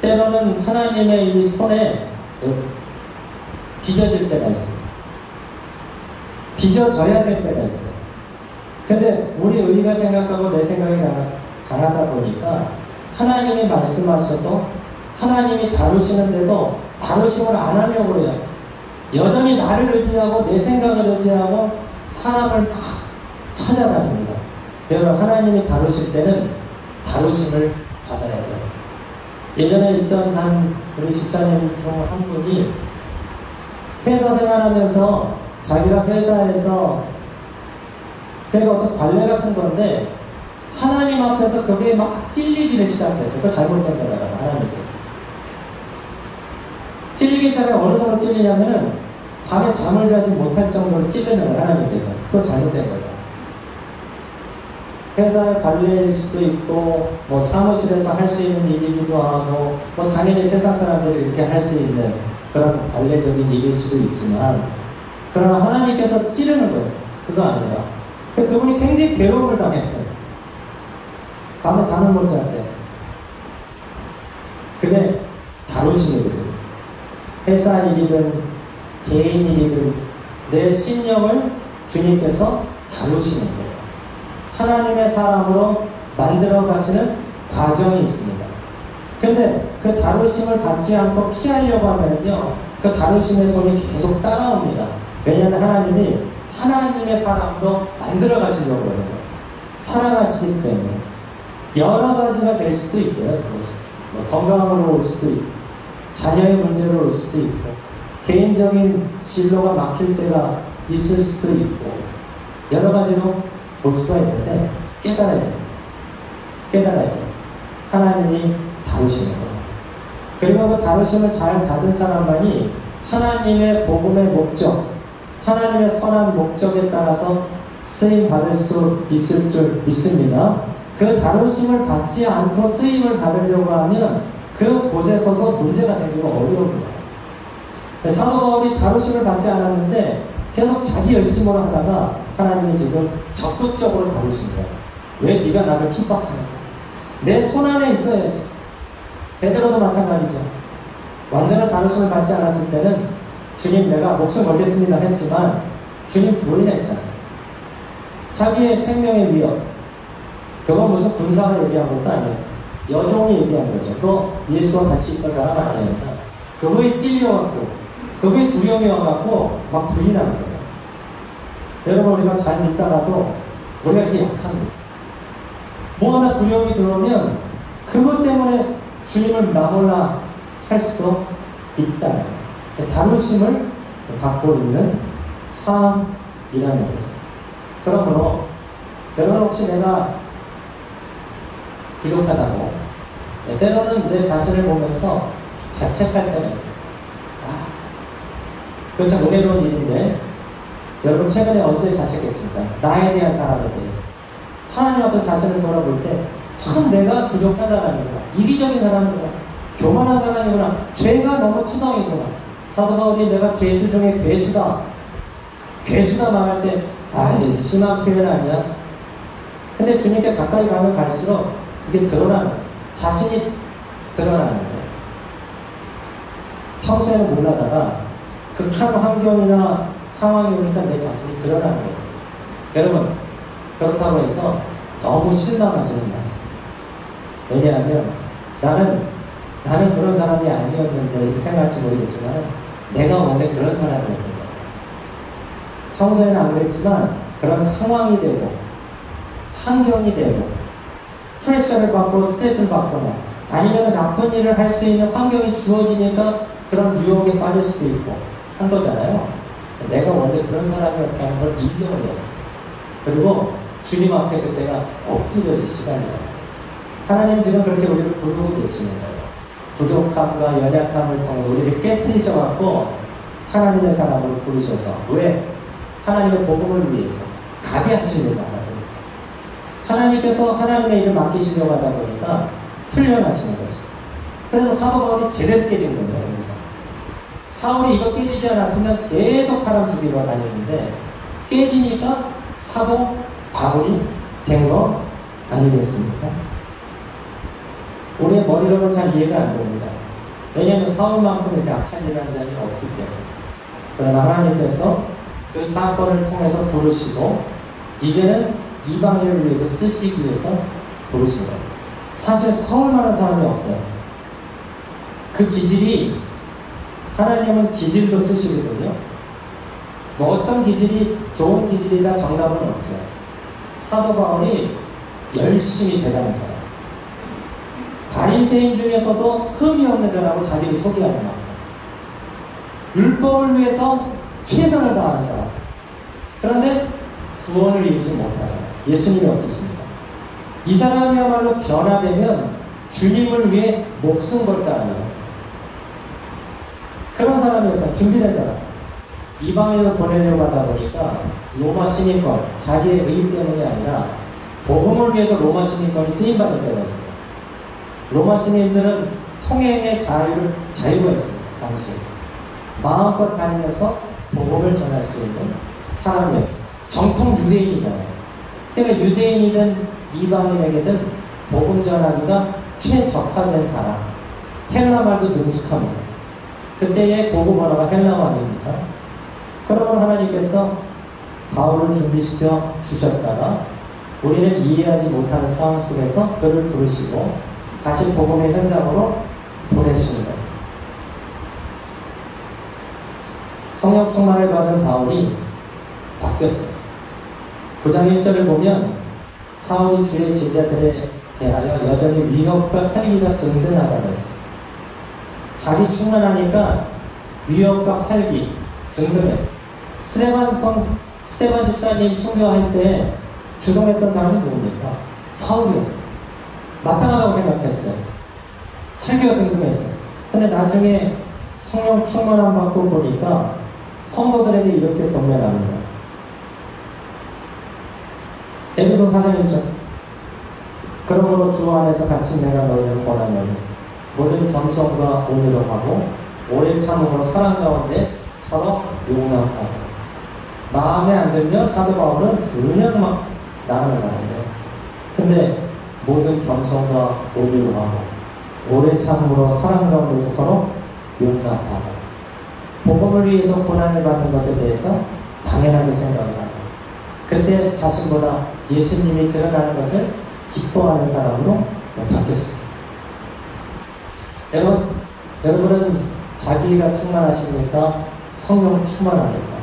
때로는 하나님의 이 손에 빚어질 때가 있습니다. 빚어져야 될 때가 있어요. 근데 우리 의가 생각하고 내 생각이 강하다 보니까 하나님이 말씀하셔도 하나님이 다루시는데도 다루심을 안 하려고 해요. 여전히 나를 의지하고 내 생각을 의지하고 사람을 막 찾아다닙니다. 여러분, 하나님이 다루실 때는 다루심을 받아야 돼요. 예전에 있던 우리 집사님 중 한 분이 회사 생활하면서 자기가 회사에서 그게 어떤 관례 같은 건데 하나님 앞에서 그게 막 찔리기를 시작했어요. 그거 잘못된 거라고 하나님께서. 찔리기 시작해 어느 정도 찔리냐면은 밤에 잠을 자지 못할 정도로 찔리는 거예요. 하나님께서. 그거 잘못된 거다. 회사의 관례일 수도 있고 뭐 사무실에서 할 수 있는 일이기도 하고 뭐 당연히 세상 사람들이 이렇게 할 수 있는 그런 관례적인 일일 수도 있지만 그러나 하나님께서 찌르는 거예요. 그거 아니에요. 그분이 굉장히 괴로움을 당했어요. 밤에 잠을 못 잤대. 그게 다루심이거든. 회사 일이든 개인 일이든 내 심령을 주님께서 다루시는 거예요. 하나님의 사람으로 만들어 가시는 과정이 있습니다. 근데 그 다루심을 받지 않고 피하려고 하면요, 그 다루심의 손이 계속 따라옵니다. 왜냐하면 하나님이 하나님의 사람으로 만들어 가시려고 하는 거예요. 사랑하시기 때문에. 여러 가지가 될 수도 있어요. 그것이. 뭐 건강으로 올 수도 있고, 자녀의 문제로 올 수도 있고, 개인적인 진로가 막힐 때가 있을 수도 있고, 여러 가지로 볼 수가 있는데 깨달아야 돼요. 깨달아야 돼요. 하나님이 다루시는 거예요. 그리고 그 다루심을 잘 받은 사람만이 하나님의 복음의 목적, 하나님의 선한 목적에 따라서 쓰임 받을 수 있을 줄 믿습니다. 그 다루심을 받지 않고 쓰임을 받으려고 하면 그 곳에서도 문제가 생기고 어려운 거예요. 사도 바울이 다루심을 받지 않았는데 계속 자기 열심으로 하다가 하나님이 지금 적극적으로 다루신 거예요. 왜 네가 나를 핍박하는 거야? 내 손 안에 있어야지. 베드로도 마찬가지죠. 완전한 다루심을 받지 않았을 때는 주님 내가 목숨 걸겠습니다 했지만 주님 부인했잖아요. 자기의 생명의 위협, 그건 무슨 군사가 얘기한 것도 아니에요. 여종이 얘기한 거죠. 또 예수와 같이 있던 사람 아니에요. 그거에 찔려갖고 그거에 두려움이 와갖고 막 부인하는 거예요. 여러분 우리가 잘 믿다가도 우리가 이렇게 약한 거예요. 뭐 하나 두려움이 들어오면 그것 때문에 주님을 나몰라 할 수도 있다. 다루심을 받고 있는 삶이라는 거죠. 그러므로 여러분 혹시 내가 부족하다고 때로는 내 자신을 보면서 자책할 때가 있어요. 그건 참 은혜로운 일인데 여러분 최근에 언제 자책했습니까? 나에 대한 사람에 대해서. 하나님 앞에 자신을 돌아볼 때 참 내가 부족한 사람이구나, 이기적인 사람이구나, 교만한 사람이구나, 죄가 너무 투성이구나. 사도 바울이 내가 죄수 중에 괴수다 말할 때 이게 심한 표현 아니야? 근데 주님께 가까이 가면 갈수록 그게 드러나는 거예요. 자신이 드러나는 거예요. 평소에는 몰라다가 극한 환경이나 상황이 오니까 내 자신이 드러나는 거예요. 여러분 그렇다고 해서 너무 실망하지는 마세요. 왜냐하면 나는 그런 사람이 아니었는데 이렇게 생각할지 모르겠지만 내가 원래 그런 사람이었던 거예요. 평소에는 안 그랬지만 그런 상황이 되고 환경이 되고 프레셔를 받고 스트레스를 받거나 아니면 나쁜 일을 할 수 있는 환경이 주어지니까 그런 유혹에 빠질 수도 있고 한 거잖아요. 내가 원래 그런 사람이었다는 걸 인정을 해야 돼요. 그리고 주님 앞에 그때가 엎드려질 시간이에요. 하나님 지금 그렇게 우리를 부르고 계시는 거예요. 부족함과 연약함을 통해서 우리를 깨트리셔갖고 하나님의 사람으로 부르셔서 왜? 하나님의 복음을 위해서 가게 하시려고 하다 보니까 하나님께서 하나님의 일을 맡기시려고 하다 보니까 훈련하시는 거죠. 그래서 사도 바울이 제대로 깨진 거예요. 여기서 사울이 이거 깨지지 않았으면 계속 사람 죽이러 다녔는데 깨지니까 사도 바울이 된 거 아니겠습니까? 우리의 머리로는 잘 이해가 안 됩니다. 왜냐하면 사울만큼 이렇게 악한 일을 한 자는 없기 때문에. 그러나 하나님께서 그 사건을 통해서 부르시고 이제는 이방인을 위해서 쓰시기 위해서 부르신 거예요. 사실 사울만한 사람이 없어요. 그 기질이 하나님은 기질도 쓰시거든요. 뭐 어떤 기질이 좋은 기질이다 정답은 없죠. 사도 바울이 열심히 대단한 사람. 바리새인 중에서도 흠이 없는 자라고 자기를 소개하는 만큼 율법을 위해서 최선을 다하는 사람. 그런데 구원을 이루지 못하잖아요. 예수님이 없으십니다. 이 사람이야말로 변화되면 주님을 위해 목숨 걸 사람이에요. 그런 사람이었다. 준비된 사람. 이방인을 보내려고 하다 보니까 로마 시민권, 자기의 의 때문이 아니라 복음을 위해서 로마 시민권이 쓰임받을 때가 있어요. 로마 시민들은 통행의 자유가 있습니다. 당시에. 마음껏 다니면서 복음을 전할 수 있는 사람이에요. 정통 유대인이잖아요. 그러니까 유대인이든 이방인에게든 복음 전하기가 최적화된 사람. 헬라말도 능숙합니다. 그때의 고급 언어가 헬라어 아닙니까? 그러면 하나님께서 바울을 준비시켜 주셨다가 우리는 이해하지 못하는 상황 속에서 그를 부르시고 다시 복음의 현장으로 보내시는 거예요. 성령 충만을 받은 바울이 바뀌었어요. 9장 1절을 보면 사울이 주의 제자들에 대하여 여전히 위협과 살기가 든든하다고 했어요. 자기 충만하니까 위협과 살기 든든했어요. 스데반 집사님 순교할 때 주동했던 사람이 누굽니까? 사울이었어요. 마땅하다고 생각했어요. 살기가 든든했어요. 근데 나중에 성령 충만함 받고 보니까 성도들에게 이렇게 권면합니다. 에베소 4장 1절. 그러므로 주 안에서 같이 내가 너희를 권하노니 모든 겸손과 온유로 하고 오래 참음으로 사랑 가운데 서로 용납하고. 마음에 안 들면 사도 바울은 그냥 막 나가는 사람이에요. 근데 모든 겸손과 온유로 하고 오래 참음으로 사랑 가운데서 서로 용납하고 복음을 위해서 고난을 받는 것에 대해서 당연하게 생각을 하고 그때 자신보다 예수님이 드러나는 것을 기뻐하는 사람으로 바뀌었습니다. 여러분은 자기가 충만하십니까? 성령 충만합니까?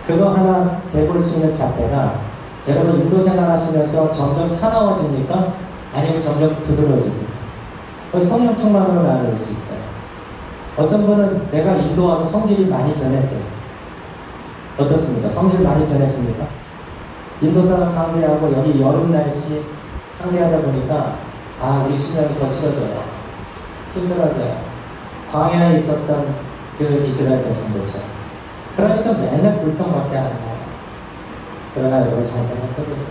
그거 하나 돼볼 수 있는 잣대가 여러분 인도 생활하시면서 점점 사나워집니까? 아니면 점점 부드러워집니까? 성령 충만으로 나눌 수 있어요. 어떤 분은 내가 인도 와서 성질이 많이 변했대. 어떻습니까? 성질 많이 변했습니까? 인도 사람 상대하고 여기 여름 날씨 상대하다 보니까 우리 심장이 거칠어져요. 힘들어져요. 광야에 있었던 그 이스라엘 백성들처럼. 그러니까 맨날 불평밖에 안 해요. 그러나 여러분 잘 생각해보세요.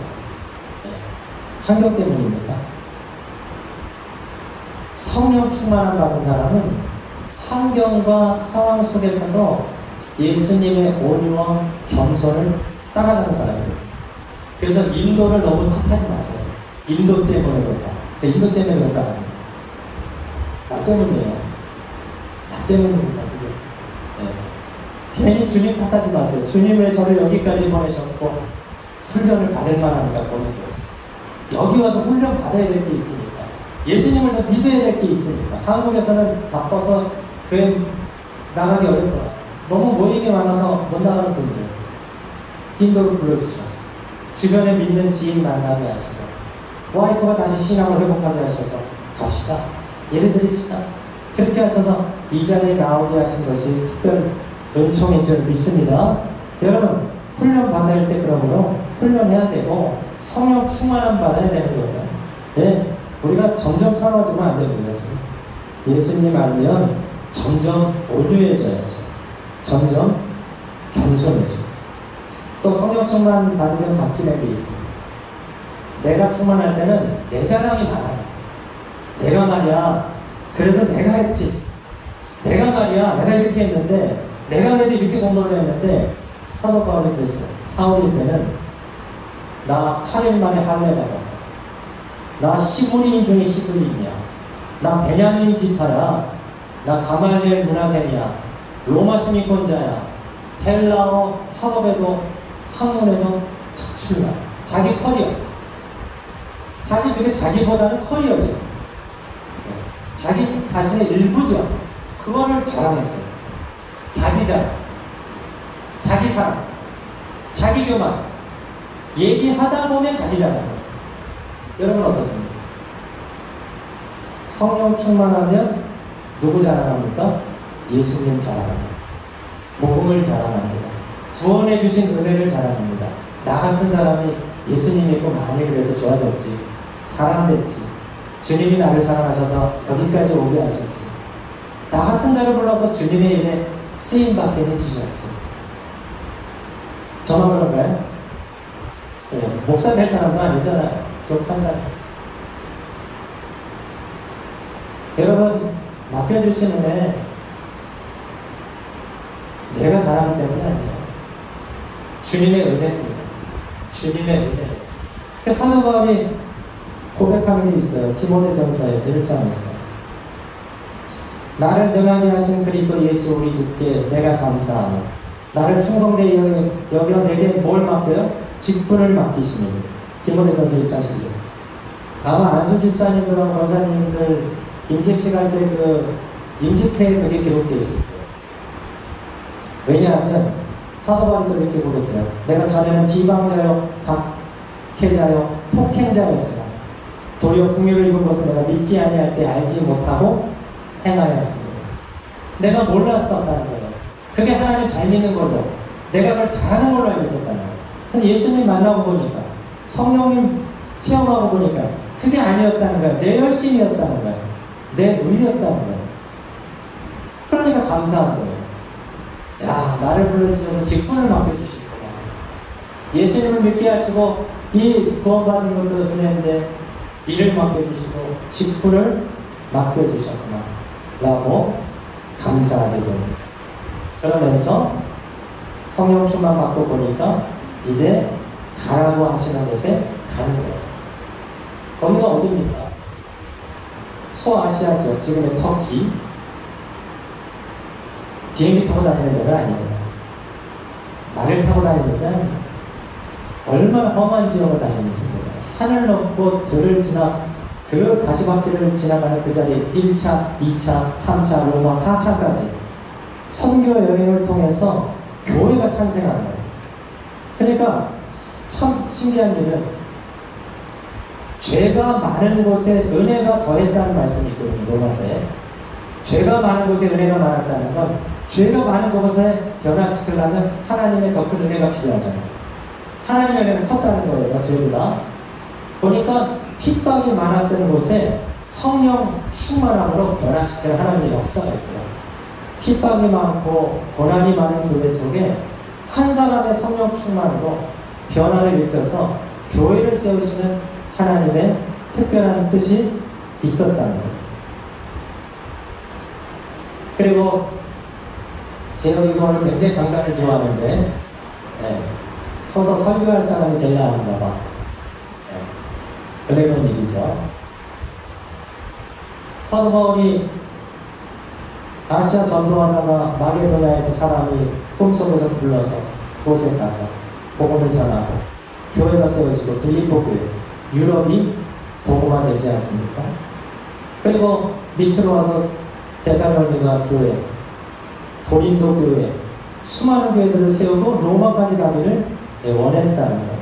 환경 때문입니까? 성령 충만함 받은 사람은 환경과 상황 속에서도 예수님의 온유와 겸손을 따라가는 사람이에요. 그래서 인도를 너무 탓하지 마세요. 인도 때문에 그렇다. 인도 때문에 그런가 아니에요. 나 때문이에요. 나 때문입니다. 네. 괜히 주님 탓하지 마세요. 주님 왜 저를 여기까지 보내셨고 훈련을 받을 만하니까 보낸 거지. 여기 와서 훈련 받아야 될 게 있으니까. 예수님을 더 믿어야 될 게 있으니까. 한국에서는 바빠서 교회 나가기 어렵더라. 너무 모임이 많아서 못 나가는 분들 인도를 불러주셔서 주변에 믿는 지인 만나게 하시고 와이프가 다시 신앙을 회복하게 하셔서 갑시다. 예를 드립시다. 그렇게 하셔서 이 자리에 나오게 하신 것이 특별 은총인 줄 믿습니다. 여러분 훈련 받을 때 그러므로 훈련해야 되고 성령 충만함 받아야 되는 거예요. 네? 우리가 점점 사나워지면 안 됩니다. 예수님 알면 점점 온유해져야죠. 점점 겸손해져. 또 성령 충만 받으면 바뀌는 게 있습니다. 내가 충만할 때는 내 자랑이 많아요. 내가 말이야 그래도 내가 했지. 내가 말이야 내가 이렇게 했는데 내가 그래도 이렇게 공부를 했는데 사도 바울이 그랬어요. 사울일 때는 나 8일 만에 할례 받았어. 나 시브리인 중에 시브리인이야. 나 베냐민 지파야. 나 가말리엘 문화생이야. 로마 시민권자야. 헬라어 학업에도 학문에도 척출나. 자기 커리어. 사실 그게 자기보다는 커리어죠. 자기 자신의 일부죠. 그거를 자랑했어요. 자기 자랑, 자기 사랑, 자기 교만. 얘기하다 보면 자기 자랑. 여러분 어떻습니까? 성령 충만하면 누구 자랑합니까? 예수님 자랑합니다. 복음을 자랑합니다. 구원해 주신 은혜를 자랑합니다. 나 같은 사람이 예수님 믿고 많이 그래도 좋아졌지. 사랑됐지. 주님이 나를 사랑하셔서 여기까지 오게 하셨지. 나 같은 자를 불러서 주님의 일에 쓰임받게 해주셨지. 저만 그런가요? 네, 목사 될 사람도 아니잖아요. 족한 사람. 여러분 맡겨주신 은혜 내가 잘하기 때문에 아니에요. 주님의 은혜입니다. 주님의 은혜. 사도 바울이 고백하는 게 있어요. 디모데전서에서 1장에서 나를 능하게 하신 그리스도 예수 우리 주께 내가 감사하며 나를 충성되이 여겨 내게 뭘 맡겨요? 직분을 맡기시니. 디모데전서 1장 10절. 아마 안수 집사님들과 권사님들 임직식 할 때 그 임직회에 그게 기록되어 있을 거예요. 왜냐하면 사도 바울이 그렇게 고백해요. 내가 전에는 비방자요, 박해자요, 폭행자였으나 도리어 긍휼을 입은 것을 내가 믿지 아니할 때 알지 못하고 행하였습니다. 내가 몰랐었다는 거예요. 그게 하나님 잘 믿는 걸로 내가 그걸 잘하는 걸로 알고 있었다는 거예요. 근데 예수님 만나고 보니까 성령님 체험하고 보니까 그게 아니었다는 거예요. 내 열심이었다는 거예요. 내 의였다는 거예요. 그러니까 감사한 거예요. 야, 나를 불러주셔서 직분을 맡겨주시구나. 예수님을 믿게 하시고 이 구원받은 것도 은혜인데 일을 맡겨주시고 직분을 맡겨주셨구나 라고 감사하게 됩니다. 그러면서 성령 충만 받고 보니까 이제 가라고 하시는 곳에 가는 거예요. 거기가 어디입니까? 소아시아죠. 지금의 터키. 비행기 타고 다니는 데가 아닙니다. 말을 타고 다니는 데가 아닙니다. 얼마나 험한 지역을 다니는지 몰라요. 산을 넘고 들을 지나 그 가시밭길을 지나가는 그 자리에 1차, 2차, 3차, 로마 4차까지 선교 여행을 통해서 교회가 탄생한 거예요. 그러니까 참 신기한 일은 죄가 많은 곳에 은혜가 더했다는 말씀이 있거든요. 로마서에. 죄가 많은 곳에 은혜가 많았다는 건 죄가 많은 곳에 변화시키려면 하나님의 더 큰 은혜가 필요하잖아요. 하나님의 은혜는 컸다는 거예요. 더 죄보다. 보니까 핍박이 많았던 곳에 성령 충만함으로 변화시키는 하나님의 역사가 있더라고요. 핍박이 많고 고난이 많은 교회 속에 한 사람의 성령 충만으로 변화를 일으켜서 교회를 세우시는 하나님의 특별한 뜻이 있었다는 거예요. 그리고 제가 이거를 굉장히 강단을 좋아하는데 서서 설교할 사람이 되려 하는가 봐. 그런 일이죠. 사도 바울이 아시아 전도하다가 마게도냐에서 사람이 꿈속에서 불러서 그곳에 가서 복음을 전하고 교회가 세워지고 빌립보 교회, 유럽이 복음화되지 않습니까? 그리고 밑으로 와서 데살로니가 교회, 고린도 교회, 수많은 교회들을 세우고 로마까지 가기를 원했다는 거예요.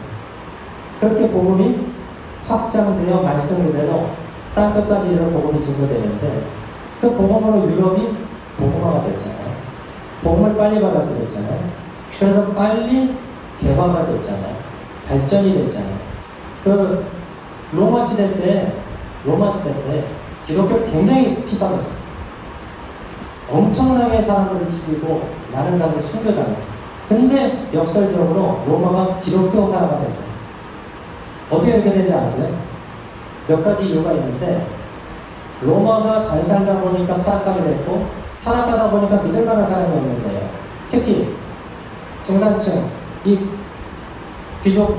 그렇게 복음이 확장되어 말씀 그대로 땅끝까지 이런 복음이 증거되는데 그 복음으로 유럽이 복음화가 됐잖아요. 복음을 빨리 받아들였잖아요. 그래서 빨리 개화가 됐잖아요. 발전이 됐잖아요. 그 로마 시대 때 기독교를 굉장히 핍박했어요. 엄청나게 사람들을 죽이고 많은 사람들이 순교당했어요. 근데 역설적으로 로마가 기독교화가 됐어요. 어떻게 그렇게 된지 아세요? 몇 가지 이유가 있는데 로마가 잘 살다 보니까 타락하게 됐고 타락하다 보니까 믿을 만한 사람이 없는 거예요. 특히 중산층, 이 귀족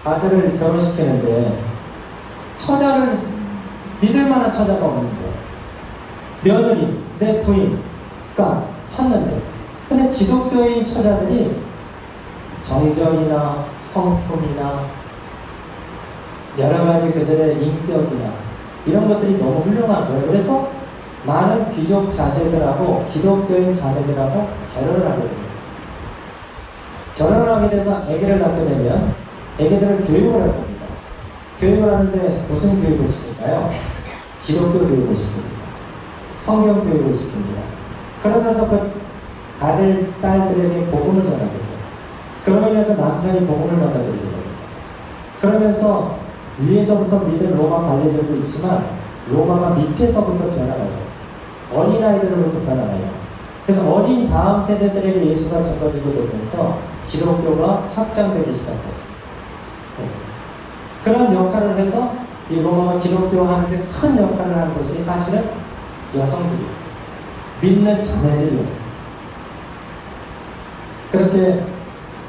아들을 결혼시키는데 처자를 믿을 만한 처자가 없는 거예요. 며느리, 내 부인가 찾는데 근데 기독교인 처자들이 정절이나 성품이나 여러 가지 그들의 인격이나 이런 것들이 너무 훌륭한 거예요. 그래서 많은 귀족 자제들하고 기독교인 자매들하고 결혼을 하게 됩니다. 결혼을 하게 돼서 아기를 낳게 되면 아기들을 교육을 할 겁니다. 교육을 하는데 무슨 교육을 시킬까요? 기독교 교육을 시킵니다. 성경 교육을 시킵니다. 그러면서 그 아들, 딸들에게 복음을 전하게 돼요. 그러면서 남편이 복음을 받아들이게 됩니다. 그러면서 위에서부터 믿은 로마 관리들도 있지만 로마가 밑에서부터 변화가 돼요. 어린아이들로부터 변화가 돼요. 그래서 어린 다음 세대들에게 예수가 증거되게 되면서 기독교가 확장되기 시작했어요. 그런 역할을 해서 이 로마가 기독교 하는데 큰 역할을 하는 것이 사실은 여성들이었어요. 믿는 자매들이었어요. 그렇게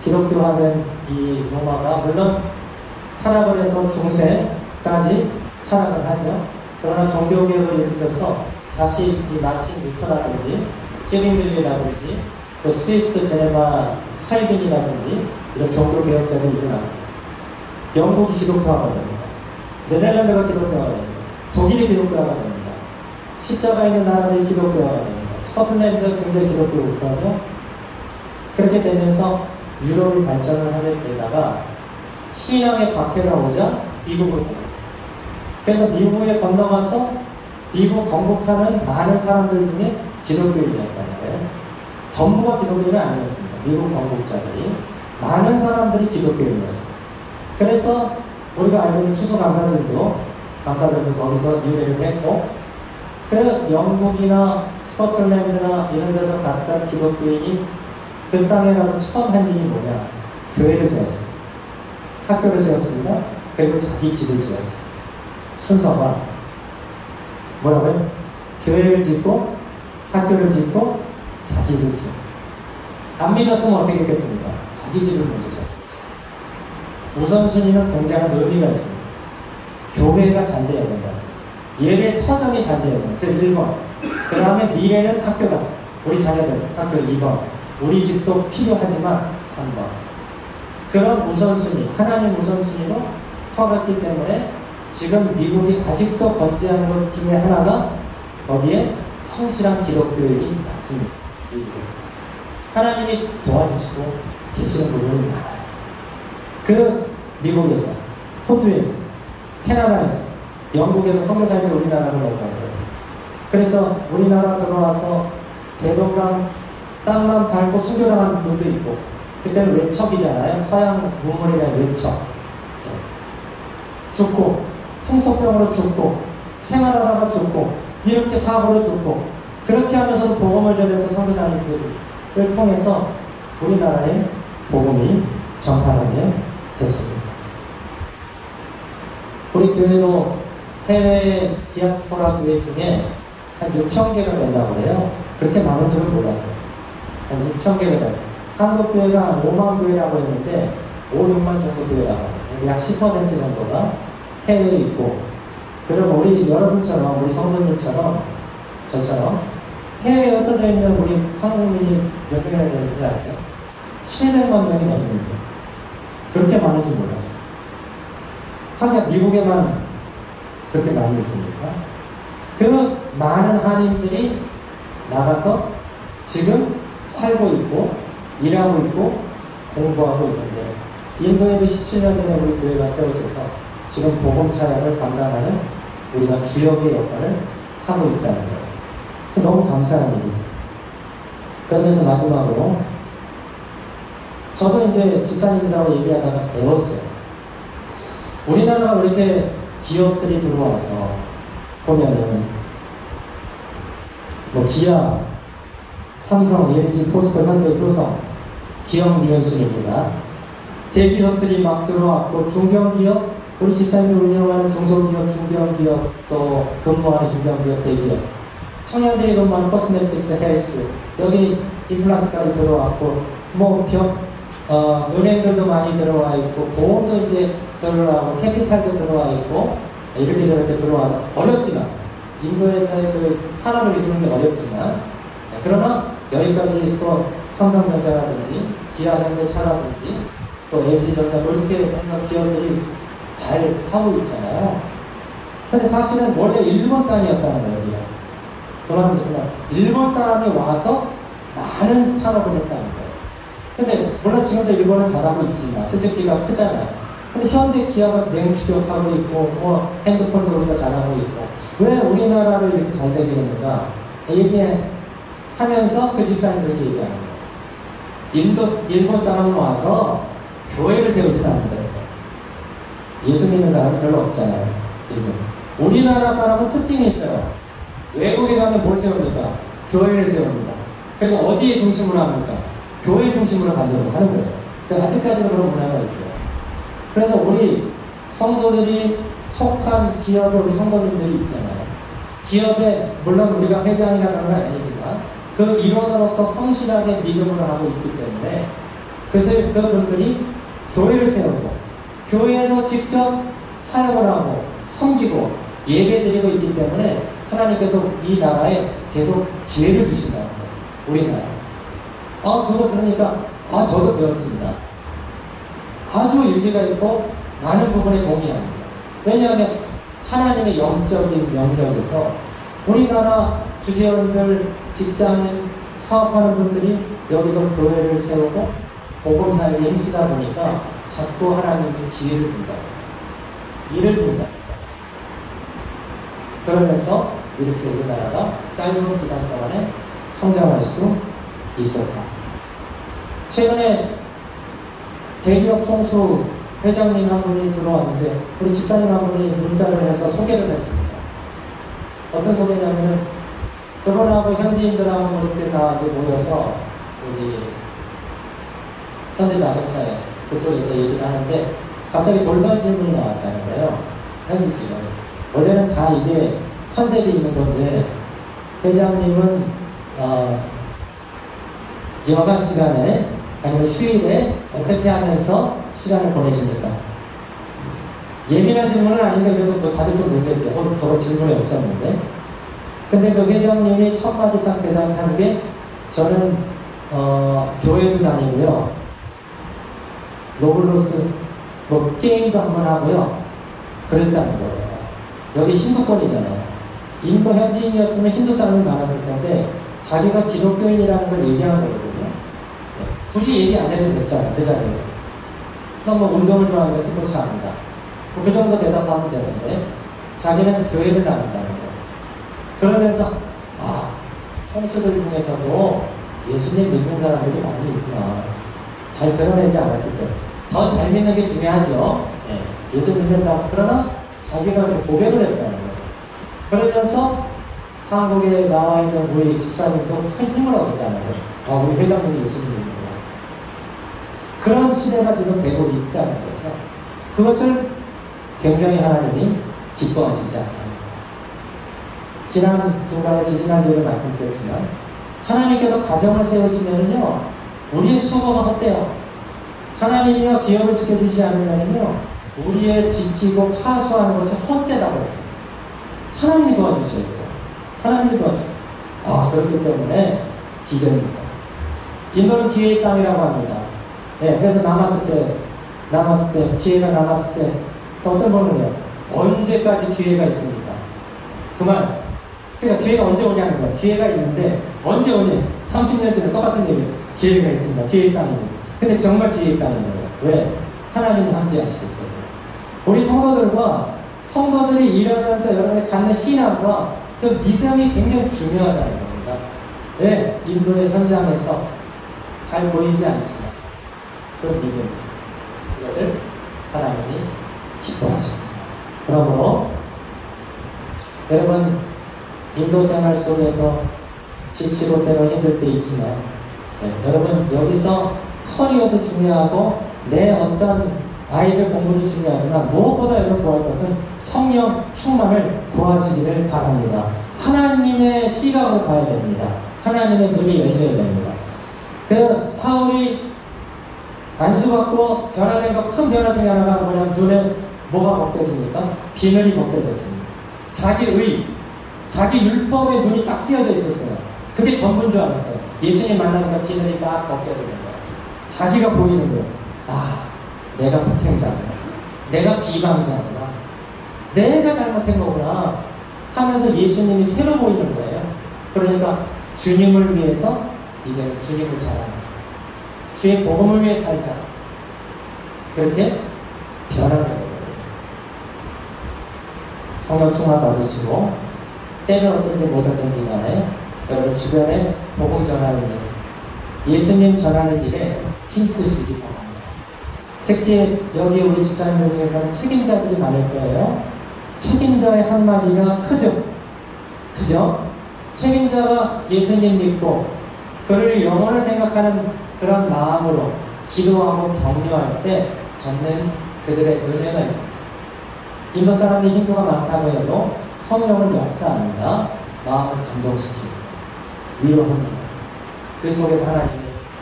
기독교화된 이 로마가 물론 타락을 해서 중세까지 타락을 하죠. 그러나 종교개혁을 일으켜서 다시 이 마틴 루터라든지 찌빙글리라든지 또 스위스 제네바 칼빈이라든지 이런 종교개혁자들이 일어납니다. 영국이 기독교화가 됩니다. 네덜란드가 기독교화가 됩니다. 독일이 기독교화가 됩니다. 십자가 있는 나라들이 기독교화가 됩니다. 스코틀랜드 굉장히 기독교 국가죠. 그렇게 되면서 유럽이 발전을 하게 되다가 신앙의 박해가 오자 미국으로 갑니다. 그래서 미국에 건너가서 미국 건국하는 많은 사람들 중에 기독교인이었다는 거예요. 전부가 기독교인은 아니었습니다. 미국 건국자들이 많은 사람들이 기독교인이었어요. 그래서 우리가 알고 있는 추수감사들도 거기서 유래를 했고 그 영국이나 스코틀랜드나 이런 데서 갔던 기독교인이 그 땅에 가서 처음 한 일이 뭐냐? 교회를 세웠어요. 학교를 세웠습니다. 그리고 자기 집을 지었어요. 순서가 뭐라고요? 교회를 짓고 학교를 짓고 자기를 짓고 안 믿었으면 어떻게 했겠습니까? 자기 집을 먼저 지었겠죠. 우선순위는 굉장한 의미가 있습니다. 교회가 잘 돼야 된다. 예배 터전이 잘 돼야 된다. 그래서 1번. 그 다음에 미래는 학교다. 우리 자녀들 학교 2번. 우리 집도 필요하지만 3번. 그런 우선순위, 하나님 우선순위로 터졌기 때문에 지금 미국이 아직도 건재한 것 중에 하나가 거기에 성실한 기독교인이 많습니다. 하나님이 도와주시고 계시는 부분이 많아요. 그 미국에서, 호주에서, 캐나다에서, 영국에서 선교사님이 우리나라로 넘어가요. 그래서 우리나라 들어와서 대동강 땅만 밟고 순교당한 분도 있고, 그때는 외척이잖아요. 서양 문물에 대한 외척. 죽고, 풍토병으로 죽고, 생활하다가 죽고, 이렇게 사고로 죽고, 그렇게 하면서도 복음을 전해서 선교사님들을 통해서 우리나라에 복음이 전파하게 됐습니다. 우리 교회도 해외 디아스포라 교회 중에 한 6천 개가 된다고 해요. 그렇게 많은 줄은 몰랐어요. 한 6천 개가 돼요. 한국 교회가 한 5만 교회라고 했는데 5, 6만 정도 교회라고 해요. 약 10% 정도가 해외에 있고, 그리고 우리 여러분처럼, 우리 성도님처럼, 저처럼 해외에 흩어져 있는 우리 한국민이 몇 명이나 되는지 아세요? 700만 명이 넘는데 그렇게 많은지 몰랐어요. 하긴 미국에만 그렇게 많이 있습니까? 그 많은 한인들이 나가서 지금 살고 있고 일하고 있고 공부하고 있는데, 인도에도 17년 전에 우리 교회가 세워져서 지금 복음 사역을 감당하는 우리가 주역의 역할을 하고 있다는 거예요. 너무 감사한 일이죠. 그러면서 마지막으로 저도 이제 집사님들하고 얘기하다가 배웠어요. 우리나라가 왜 이렇게 기업들이 들어와서 보면은 뭐 기아, 삼성, LG, 포스코, 현대, 효성 기업 미연순입니다. 대기업들이 막 들어왔고 중견기업, 우리 집사님들 운영하는 중소기업, 중견기업, 또 근무하는 중견기업, 대기업, 청년들이 근무하는 코스메틱스, 헬스, 여기 임플란트까지 들어왔고, 뭐 은행들도 많이 들어와 있고, 보험도 이제 들어가고, 캐피탈도 들어와 있고, 이렇게 저렇게 들어와서 어렵지만, 인도에서의 그 산업을 이루는 게 어렵지만, 그러나 여기까지 또 삼성전자라든지 기아현대차라든지 또 LG전자 뭐 이렇게 해서 기업들이 잘 하고 있잖아요. 근데 사실은 원래 일본 땅이었다는 거예요, 여기가. 그러면 무슨 말? 일본 사람이 와서 많은 산업을 했다는 거예요. 근데 물론 지금도 일본은 잘하고 있지만 스즈키가 크잖아요. 근데 현대 기아가 맹추격하고 있고 뭐 핸드폰도 우리가 잘하고 있고, 왜 우리나라를 이렇게 잘 되게 했는가 얘기하면서 그 집사님들에게 얘기하는 거예요. 일본 사람은 와서 교회를 세우지는 않는다. 예수 믿는 사람은 별로 없잖아요. 일본. 우리나라 사람은 특징이 있어요. 외국에 가면 뭘 세웁니까? 교회를 세웁니다. 그리고 어디에 중심으로 합니까? 교회 중심으로 가려고 하는 거예요. 아직까지도 그런 문화가 있어요. 그래서 우리 성도들이 속한 기업에 우리 성도님들이 있잖아요. 기업에 물론 우리가 회장이나 그런 건 아니지만 그 일원으로서 성실하게 믿음을 하고 있기 때문에 그래서 그분들이 교회를 세우고 교회에서 직접 사역을 하고 섬기고 예배드리고 있기 때문에 하나님께서 이 나라에 계속 기회를 주신다는 거예요. 우리나라에. 그거 들으니까 저도 배웠습니다. 아주 일리가 있고 많은 부분에 동의합니다. 왜냐하면 하나님의 영적인 명령에서 우리나라 주재원들, 직장인, 사업하는 분들이 여기서 교회를 세우고 복음 사역에 힘쓰다 보니까 자꾸 하나님이 기회를 준다. 일을 준다. 그러면서 이렇게 우리나라가 짧은 기간 동안에 성장할 수 있었다. 최근에 대기업 총수 회장님 한 분이 들어왔는데 우리 집사님 한 분이 문자를 해서 소개를 했습니다. 어떤 소개냐면은 그분하고 현지인들하고 이렇게 다 이제 모여서 여기 현대자동차에 그쪽에서 얘기를 하는데 갑자기 돌발 질문이 나왔다는 거예요. 현지 직원. 원래는 다 이게 컨셉이 있는 건데 회장님은 여가 시간에 아니면 휴일에 어떻게 하면서 시간을 보내십니까? 예민한 질문은 아닌데 그래도 뭐 다들 좀 놀랬대요. 저런 질문이 없었는데. 근데 그 회장님이 첫 마디 딱 대답한 게 저는 교회도 다니고요. 로블로스 뭐 게임도 한번 하고요. 그랬다는 거예요. 여기 힌두권이잖아요. 인도 현지인이었으면 힌두 사람이 많았을 텐데 자기가 기독교인이라는 걸 얘기한 거거든요. 네. 굳이 얘기 안 해도 됐잖아요. 그 자리에서. 너무 운동을 좋아하니까 스포츠 합니다. 그 정도 대답하면 되는데 자기는 교회를 나간다는 거예요. 그러면서 총수들 중에서도 예수님 믿는 사람들이 많이 있구나. 잘 드러내지 않았기 때문에 더 잘 믿는 게 중요하죠. 네. 예수 믿는다. 그러나 자기가 이렇게 고백을 했다는 거예요. 그러면서 한국에 나와 있는 우리 집사님도 큰 힘을 얻었다는 거예요. 우리 회장님이 예수 믿는 거예요. 그런 시대가 지금 되고 있다는 거죠. 그것을 굉장히 하나님이 기뻐하시지 않답니다. 지난주에 말씀드렸지만 하나님께서 가정을 세우시면은요 우리의 수고가 헛돼요. 하나님이요 기업을 지켜주지 않으면은요 우리의 지키고 파수하는 것이 헛되다고 했습니다. 하나님이 도와주셔야 돼요. 하나님이 도와주셔요. 그렇기 때문에 비전이 있다. 인도는 기회의 땅이라고 합니다. 네, 그래서 기회가 남았을 때 어떤 분은요 언제까지 기회가 있습니까? 그러니까 기회가 언제 오냐는 거예요. 기회가 있는데 언제 오냐? 30년 전에 똑같은 얘기예요. 기회가 있습니다. 기회의 땅입니다. 근데 정말 기회의 땅인 거예요. 왜? 하나님이 함께 하시기 때문에. 우리 성도들이 일하면서 여러분이 갖는 신앙과 그 믿음이 굉장히 중요하다는 겁니다. 왜? 인도의 현장에서 잘 보이지 않지만 그 믿음, 그것을 하나님이 기뻐하십니다. 그러므로 여러분 인도 생활 속에서 지치고 때로 힘들 때 있지만 여러분 여기서 커리어도 중요하고 내 어떤 아이들 공부도 중요하지만 무엇보다 여러분 구할 것은 성령 충만을 구하시기를 바랍니다. 하나님의 시각으로 봐야 됩니다. 하나님의 눈이 열려야 됩니다. 그 사울이 안수받고 변화된 거 큰 변화 중에 하나가 뭐냐면 눈에 뭐가 벗겨집니까? 비늘이 벗겨졌습니다. 자기 율법의 눈이 딱 쓰여져 있었어요. 그게 전부인 줄 알았어요. 예수님 만나니까 비늘이 딱 벗겨지는 거예요. 자기가 보이는 거예요. 내가 폭행자구나. 내가 비방자구나. 내가 잘못한 거구나 하면서 예수님이 새로 보이는 거예요. 그러니까 주님을 위해서 이제는 주님을 자랑하자. 주의 복음을 위해 살자. 그렇게 변화되는 거예요. 성령 충만 받으시고 때는 어떤지 못 어떤지 간에 여러분 주변에 복음 전하는 일, 예수님 전하는 일에 힘쓰시기 바랍니다. 특히 여기 우리 집사님들 중에서는 책임자들이 많을 거예요. 책임자의 한마디가 크죠? 그죠? 책임자가 예수님 믿고 그를 영혼을 생각하는 그런 마음으로 기도하고 격려할 때 받는 그들의 은혜가 있습니다. 인도 사람이 힌두가 많다고 해도 성령은 역사합니다. 마음을 감동시킵니다. 위로합니다. 그 속에서 하나님이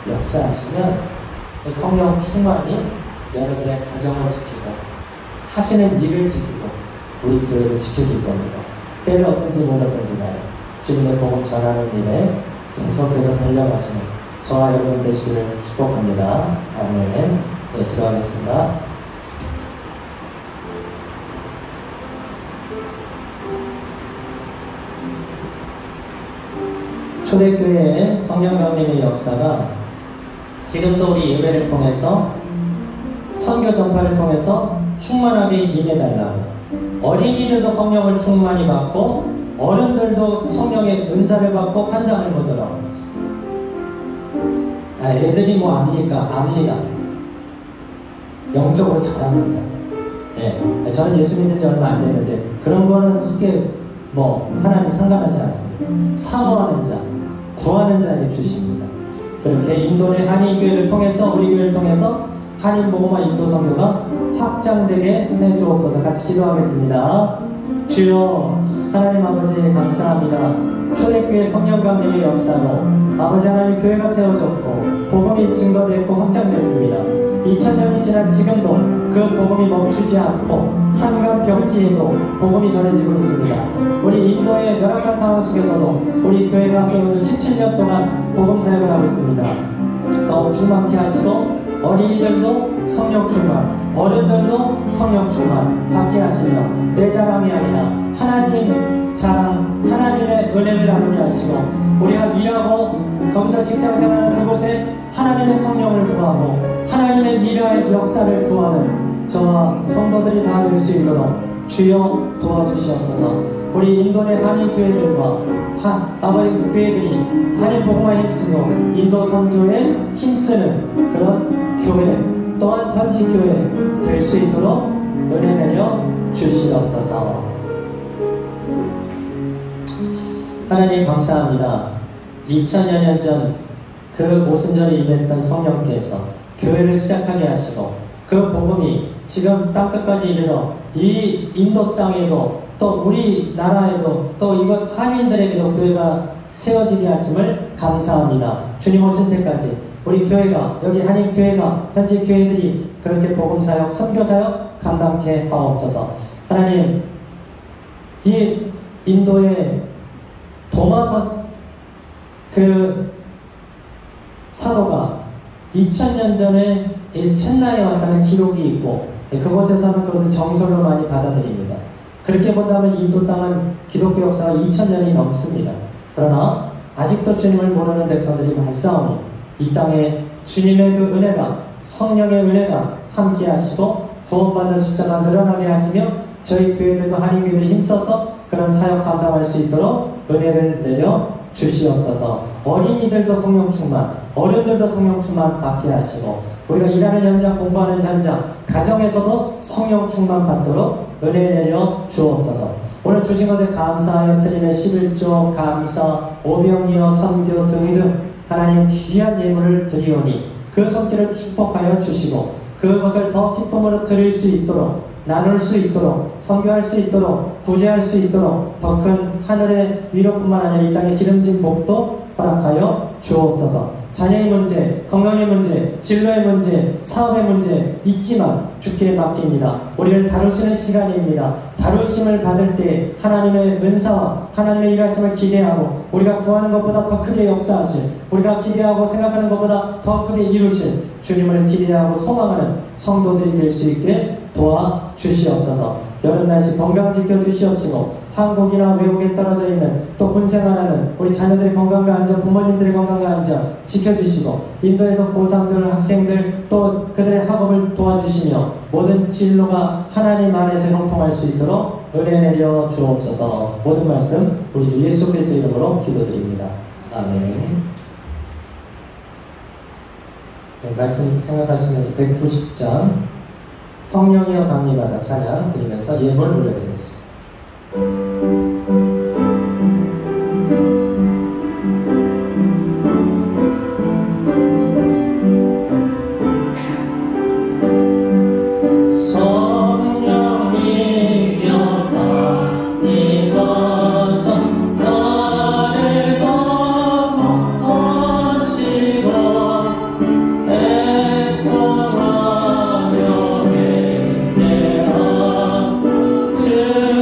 역사하시면 그 성령 충만이 여러분의 가정을 지키고 하시는 일을 지키고 우리 교회를 지켜줄 겁니다. 때는 어떤지 못 어떤지 간에 주님의 복음 전하는 일에 계속해서 달려가시는 저와 여러분 되시기를 축복합니다. 아멘. 네, 기도하겠습니다. 초대교회의 성령 강림의 역사가 지금도 우리 예배를 통해서 선교 전파를 통해서 충만하게 임해달라고, 어린이들도 성령을 충만히 받고 어른들도 성령의 은사를 받고 환상을 보도록. 애들이 뭐 압니까? 압니다. 영적으로 잘합니다. 네. 저는 예수 믿은 지 얼마 안 됐는데 그런 거는 크게 뭐 하나님 상관하지 않습니다. 사모하는 자, 구하는 자에게 주십니다. 그렇게 인도의 한인교회를 통해서 우리 교회를 통해서 한인복음화 인도 선교가 확장되게 해주옵소서. 같이 기도하겠습니다. 주여 하나님 아버지 감사합니다. 초대교회 성령 강림의 역사로 아버지 하나님 교회가 세워졌고 복음이 증거됐고 확장됐습니다. 2000년이 지난 지금도 그 복음이 멈추지 않고 산간 병지에도 복음이 전해지고 있습니다. 우리 인도의 열악한 상황 속에서도 우리 교회가 세워져 17년 동안 복음 사역을 하고 있습니다. 더 충만케 하시고 어린이들도 성령 충만, 어른들도 성령 충만 받게 하시며 내 자랑이 아니라 하나님 자랑, 하나님의 은혜를 나누게 하시고 우리가 일하고 거기서 직장생활하는 그곳에 하나님의 성령을 구하고 하나님의 미래의 역사를 구하는 저와 성도들이 다 될 수 있도록 주여 도와주시옵소서. 우리 인도 내 한인 교회들과 아버지 교회들이 한인 복음화에 힘쓰고 인도 선교에 힘쓰는 그런 교회 또한 현지 교회 될 수 있도록 은혜 내려 주시옵소서. 하나님 감사합니다. 2000여 년 전 그 오순절에 임했던 성령께서 교회를 시작하게 하시고 그 복음이 지금 땅끝까지 이르러 이 인도 땅에도 또 우리나라에도 또 이곳 한인들에게도 교회가 세워지게 하심을 감사합니다. 주님 오실 때까지 우리 교회가 여기 한인 교회가 현지 교회들이 그렇게 복음 사역, 선교 사역 감당케 하옵소서. 하나님 이 인도의 도마선 그 사도가 2000년 전에 첸나이에 왔다는 기록이 있고 그곳에서는 그것을 정설로 많이 받아들입니다. 그렇게 본다면 인도 땅은 기독교 역사가 2000년이 넘습니다. 그러나 아직도 주님을 모르는 백성들이 많사오니 이 땅에 주님의 그 은혜가 성령의 은혜가 함께 하시고 구원받는 숫자가 늘어나게 하시며 저희 교회들과 한인교회들이 힘써서 그런 사역 감당할 수 있도록 은혜를 내려 주시옵소서. 어린이들도 성령 충만, 어른들도 성령 충만 받게 하시고 우리가 일하는 현장, 공부하는 현장, 가정에서도 성령 충만 받도록 은혜 내려 주옵소서. 오늘 주신 것에 감사하여 드리는 11조 감사, 오병이어, 선교 등등 하나님 귀한 예물을 드리오니 그 손길을 축복하여 주시고 그것을 더 기쁨으로 드릴 수 있도록 나눌 수 있도록 선교할 수 있도록 구제할 수 있도록 더 큰 하늘의 위로뿐만 아니라 이 땅의 기름진 복도 허락하여 주옵소서. 자녀의 문제, 건강의 문제, 진로의 문제, 사업의 문제 있지만 주께 맡깁니다. 우리를 다루시는 시간입니다. 다루심을 받을 때 하나님의 은사와 하나님의 일하심을 기대하고 우리가 구하는 것보다 더 크게 역사하실, 우리가 기대하고 생각하는 것보다 더 크게 이루실 주님을 기대하고 소망하는 성도들이 될 수 있게 도와주시옵소서. 여름 날씨 건강 지켜주시옵시고 한국이나 외국에 떨어져 있는 또 군생활하는 우리 자녀들의 건강과 안전, 부모님들의 건강과 안전 지켜주시고 인도에서 고3들, 학생들 또 그들의 학업을 도와주시며 모든 진로가 하나님 안에서 형통할 수 있도록 은혜 내려 주옵소서. 모든 말씀 우리 주 예수 그리스도 이름으로 기도드립니다. 아멘. 네, 말씀 생각하시면서 190장 성령이여 강림하사 찬양 드리면서 예물 올려드리겠습니다. 주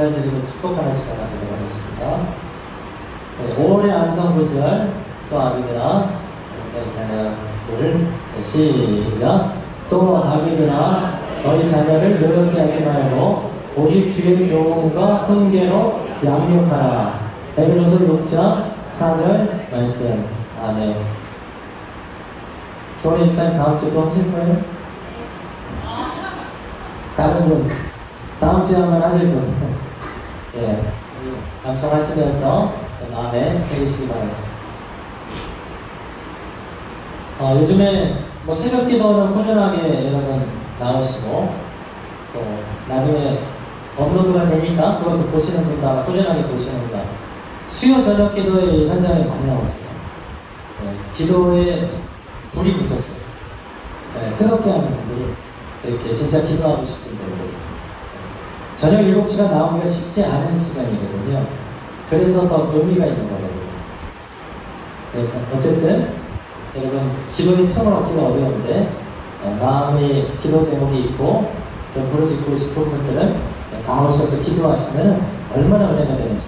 인사드리고 축복하는 시간 갖도록 하겠습니다. 네, 5월의 암성구절 또 아비들아 자녀를 시작. 또 아비들아 너희 자녀를 노력게 하지 말고 오직 주의 교훈과 훈계로 양육하라. 에베소서 6장 4절 말씀. 아멘. 좋은 일단 다음 주도 하실 거예요? 다른 분 다음 주에 한번 하실 분. 예, 감상하시면서 마음에 새기시기 바라겠습니다. 요즘에 뭐 새벽 기도는 꾸준하게 여러분 나오시고 또 나중에 업로드가 되니까 그것도 보시는 분도 아마 꾸준하게 보시는구나. 수요 저녁 기도의 현장에 많이 나오세요. 네, 기도에 불이 붙었어요. 네, 뜨겁게 하는 분들이 이렇게 진짜 기도하고 싶은 분들이 저녁 7시간 나오기가 쉽지 않은 시간이거든요. 그래서 더 의미가 있는 거거든요. 그래서 어쨌든 여러분 기도의 틈을 얻기가 어려운데 마음에 기도 제목이 있고 좀 부르짖고 싶은 분들은 나오셔서 기도하시면 얼마나 은혜가 되는지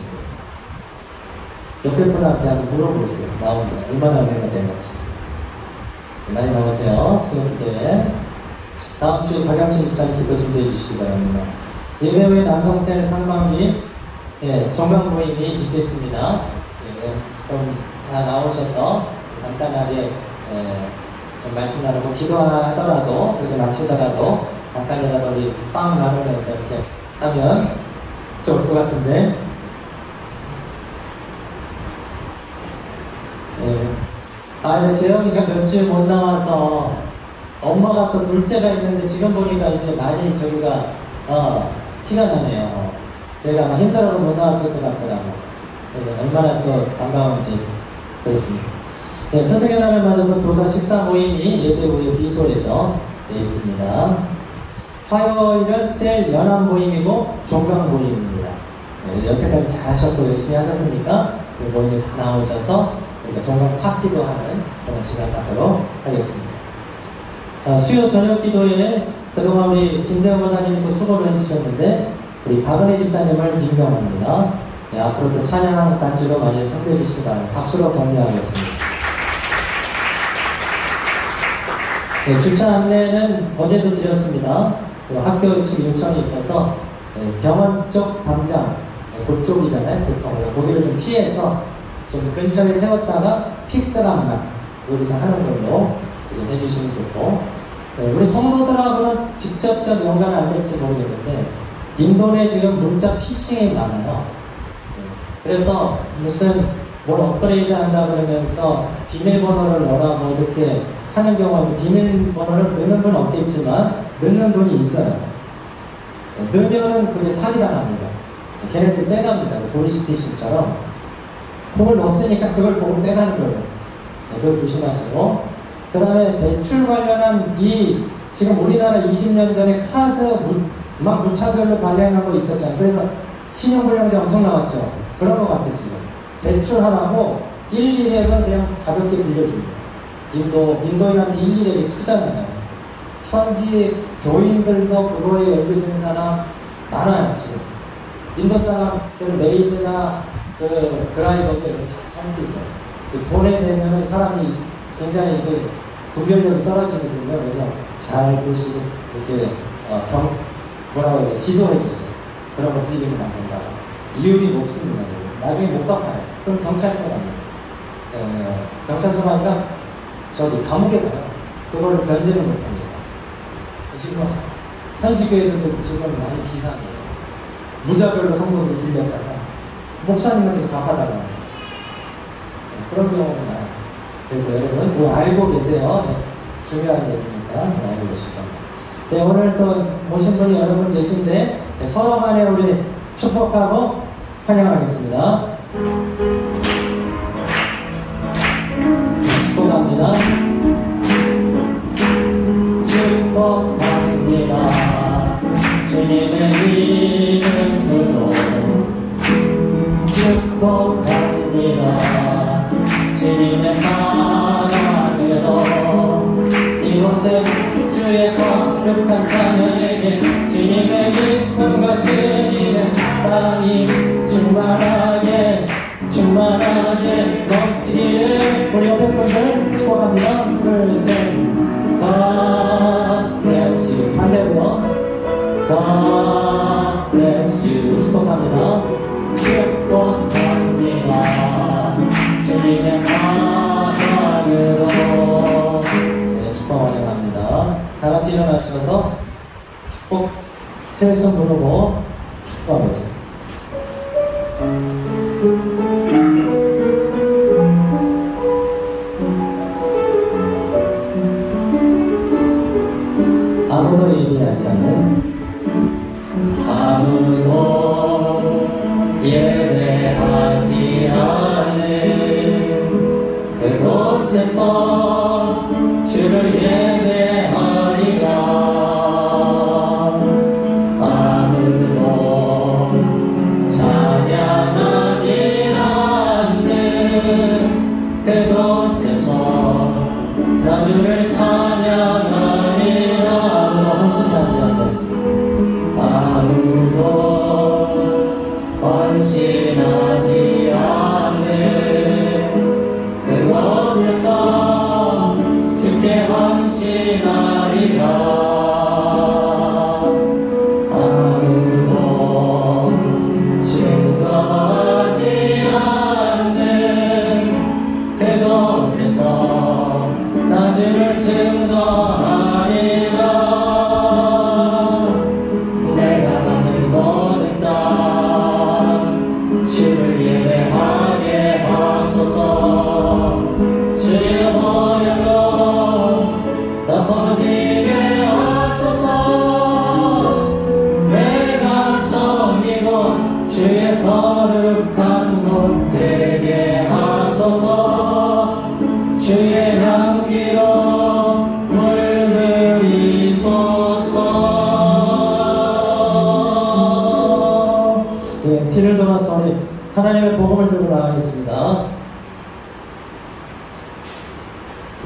옆에 분한테 한번 물어보세요. 나오면 얼마나 은혜가 되는지. 많이 나오세요. 수요 기도에. 다음 주 박양진 목사님 기도 준비해 주시기 바랍니다. 예배 후에 남성센 상반기 정강 모임이 있겠습니다. 좀 다 나오셔서 간단하게 좀 말씀 나누고 기도하더라도 이렇게 마치다가도 잠깐이라도 우리 빵 나누면서 이렇게 하면 좋을 것 같은데. 재영이가 몇 주 못 나와서 엄마가 또 둘째가 있는데 지금 보니까 이제 많이 저기가 티가 나네요. 걔가 막 힘들어서 못 나왔을 것 같더라고. 얼마나 또 반가운지 그렇습니다. 네, 스승의 날을 맞아서 교사 식사 모임이 예배 후에 비소에서 있습니다. 화요일은 셀 연합 모임이고 종강 모임입니다. 네, 여태까지 잘 하셨고 열심히 하셨으니까 그 모임에 다 나오셔서 우리가 종강 파티도 하는 그런 시간 갖도록 하겠습니다. 수요 저녁 기도에 그동안 우리 김세영 권사님이 또 수고를 해주셨는데 우리 박은혜 집사님을 임명합니다. 네, 앞으로 또 찬양 단주로 많이 선배해 주시기 바랍니다. 박수로 격려하겠습니다. 네, 주차 안내는 어제도 드렸습니다. 학교 측 요청이 있어서 병원 쪽 담장, 그쪽이잖아요. 보통 거기를 좀 피해서 좀 근처에 세웠다가 픽드랍만 여기서 하는 걸로 해주시면 좋고, 우리 성도들하고는 직접적 연관은 안 될지 모르겠는데 인도내 지금 문자 피싱이 많아요. 그래서 무슨 뭘 업그레이드 한다 그러면서 비밀번호를 넣어라 뭐 이렇게 하는 경우는 비밀번호를 넣는 분 없겠지만 넣는 분이 있어요. 넣으면은 그게 사기당합니다. 걔네들 빼갑니다. 보이스피싱처럼 그걸 넣었으니까 그걸 보고 빼가는 거예요. 그걸 조심하시고, 그 다음에 대출 관련한 이 지금 우리나라 20년 전에 카드 막 무차별로 발행하고 있었잖아요. 그래서 신용불량자 엄청 나왔죠. 그런 것 같아. 지금 대출하라고 1,200은 그냥 가볍게 빌려줍니다. 인도인한테 1,200이 크잖아요. 현지 교인들도 그거에 연루된 사람 많아요. 지금 인도 사람, 그래서 메이드나 그 드라이버들 잘 살고 있어요. 그 돈에 대면은 사람이 굉장히 그 분별력이 떨어지거든요. 그래서 잘 보시고 이렇게 뭐라고 해요? 지도해 주세요. 그런 거 빌리면 안 된다. 이율이 높습니다. 나중에 못 갚아요. 그럼 경찰서 갑니다. 경찰서가 아니라 저기 감옥에 가요. 그거를 변제를 못 합니다. 지금 현지 교회들도 지금 많이 비상해요. 무자별로 성도들이 빌렸다가 목사님한테 갚아달라고. 그런 경우가 많아요. 그래서 여러분 이거 알고 계세요. 중요한 얘기니까 알고 계시고. 네, 오늘 또 오신 분이 여러분 계신데 서로 간에 우리 축복하고 환영하겠습니다. 축복합니다. 축복합니다. 주님의 이름으로 축복합니다. 주님의 사랑으로 이곳에 주의 거룩한 자녀에게 주님의 기쁨과 주님의 사랑이 충만하게 넘치기를 우리 옆에 분들 축복합니다. 둘, 셋. God bless you. 반대로요. God bless you. 축복합니다. 축복합니다. 주님의 사랑으로. 네, 축복 환영합니다. 다 같이 일어나셔서 축복 태우선 부르고 축복하겠습니다. 아무도 예배하지 않는 그곳에서 주를 예배하리라. 아무도 찬양하지 않는 그곳에서 나 주를 찬양하리라. 헌신하지 않는 아무도 헌신하지 않는 그곳에서 주께 헌신하리라. 아무도 증거하지 않는 그곳에서 나 주를 증거하리라. 내가 받는 모든 땅 주를 예배하게 하소서. 주의 보혈로 덮어지게 하소서. 내가 섬기고 주의 거룩한 곳 되게 하소서. 주의 향기로 물들이소서. 네, 뒤를 돌아서 우리 하나님의 복음을 들고 나가겠습니다.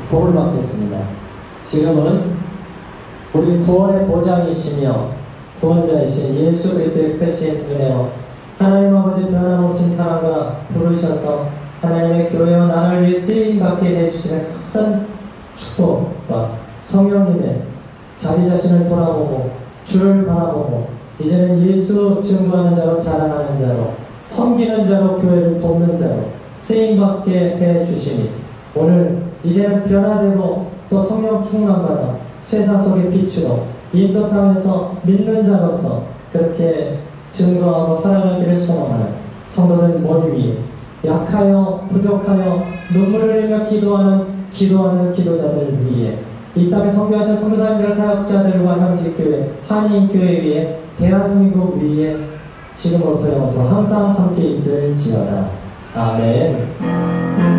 복을 받겠습니다. 지금은 우리 구원의 보장이시며 구원자이신 예수 그리스도의 크신 은혜와 하나님 아버지 변함없인 사랑과 부르셔서 하나님의 교회와 나라를 위해 쓰임받게 해주시는 큰 축복과 성령님의 자기 자신을 돌아보고 주를 바라보고 이제는 예수 증거하는 자로 자랑하는 자로 섬기는 자로 교회를 돕는 자로 쓰임받게 해주시니 오늘 이제는 변화되고 또 성령 충만받아 세상 속의 빛으로 인도 땅에서 믿는 자로서 그렇게 증거하고 살아가기를 소망하는 성도들 모두 위에 약하여 부족하여 눈물을 흘리며 기도하는 기도자들 위에 이 땅에 선교하신 선교사님들 사역자들과 형제교회 한인교회 위에 대한민국 위에 지금부터 영원토록 항상 함께 있을지어다. 아멘.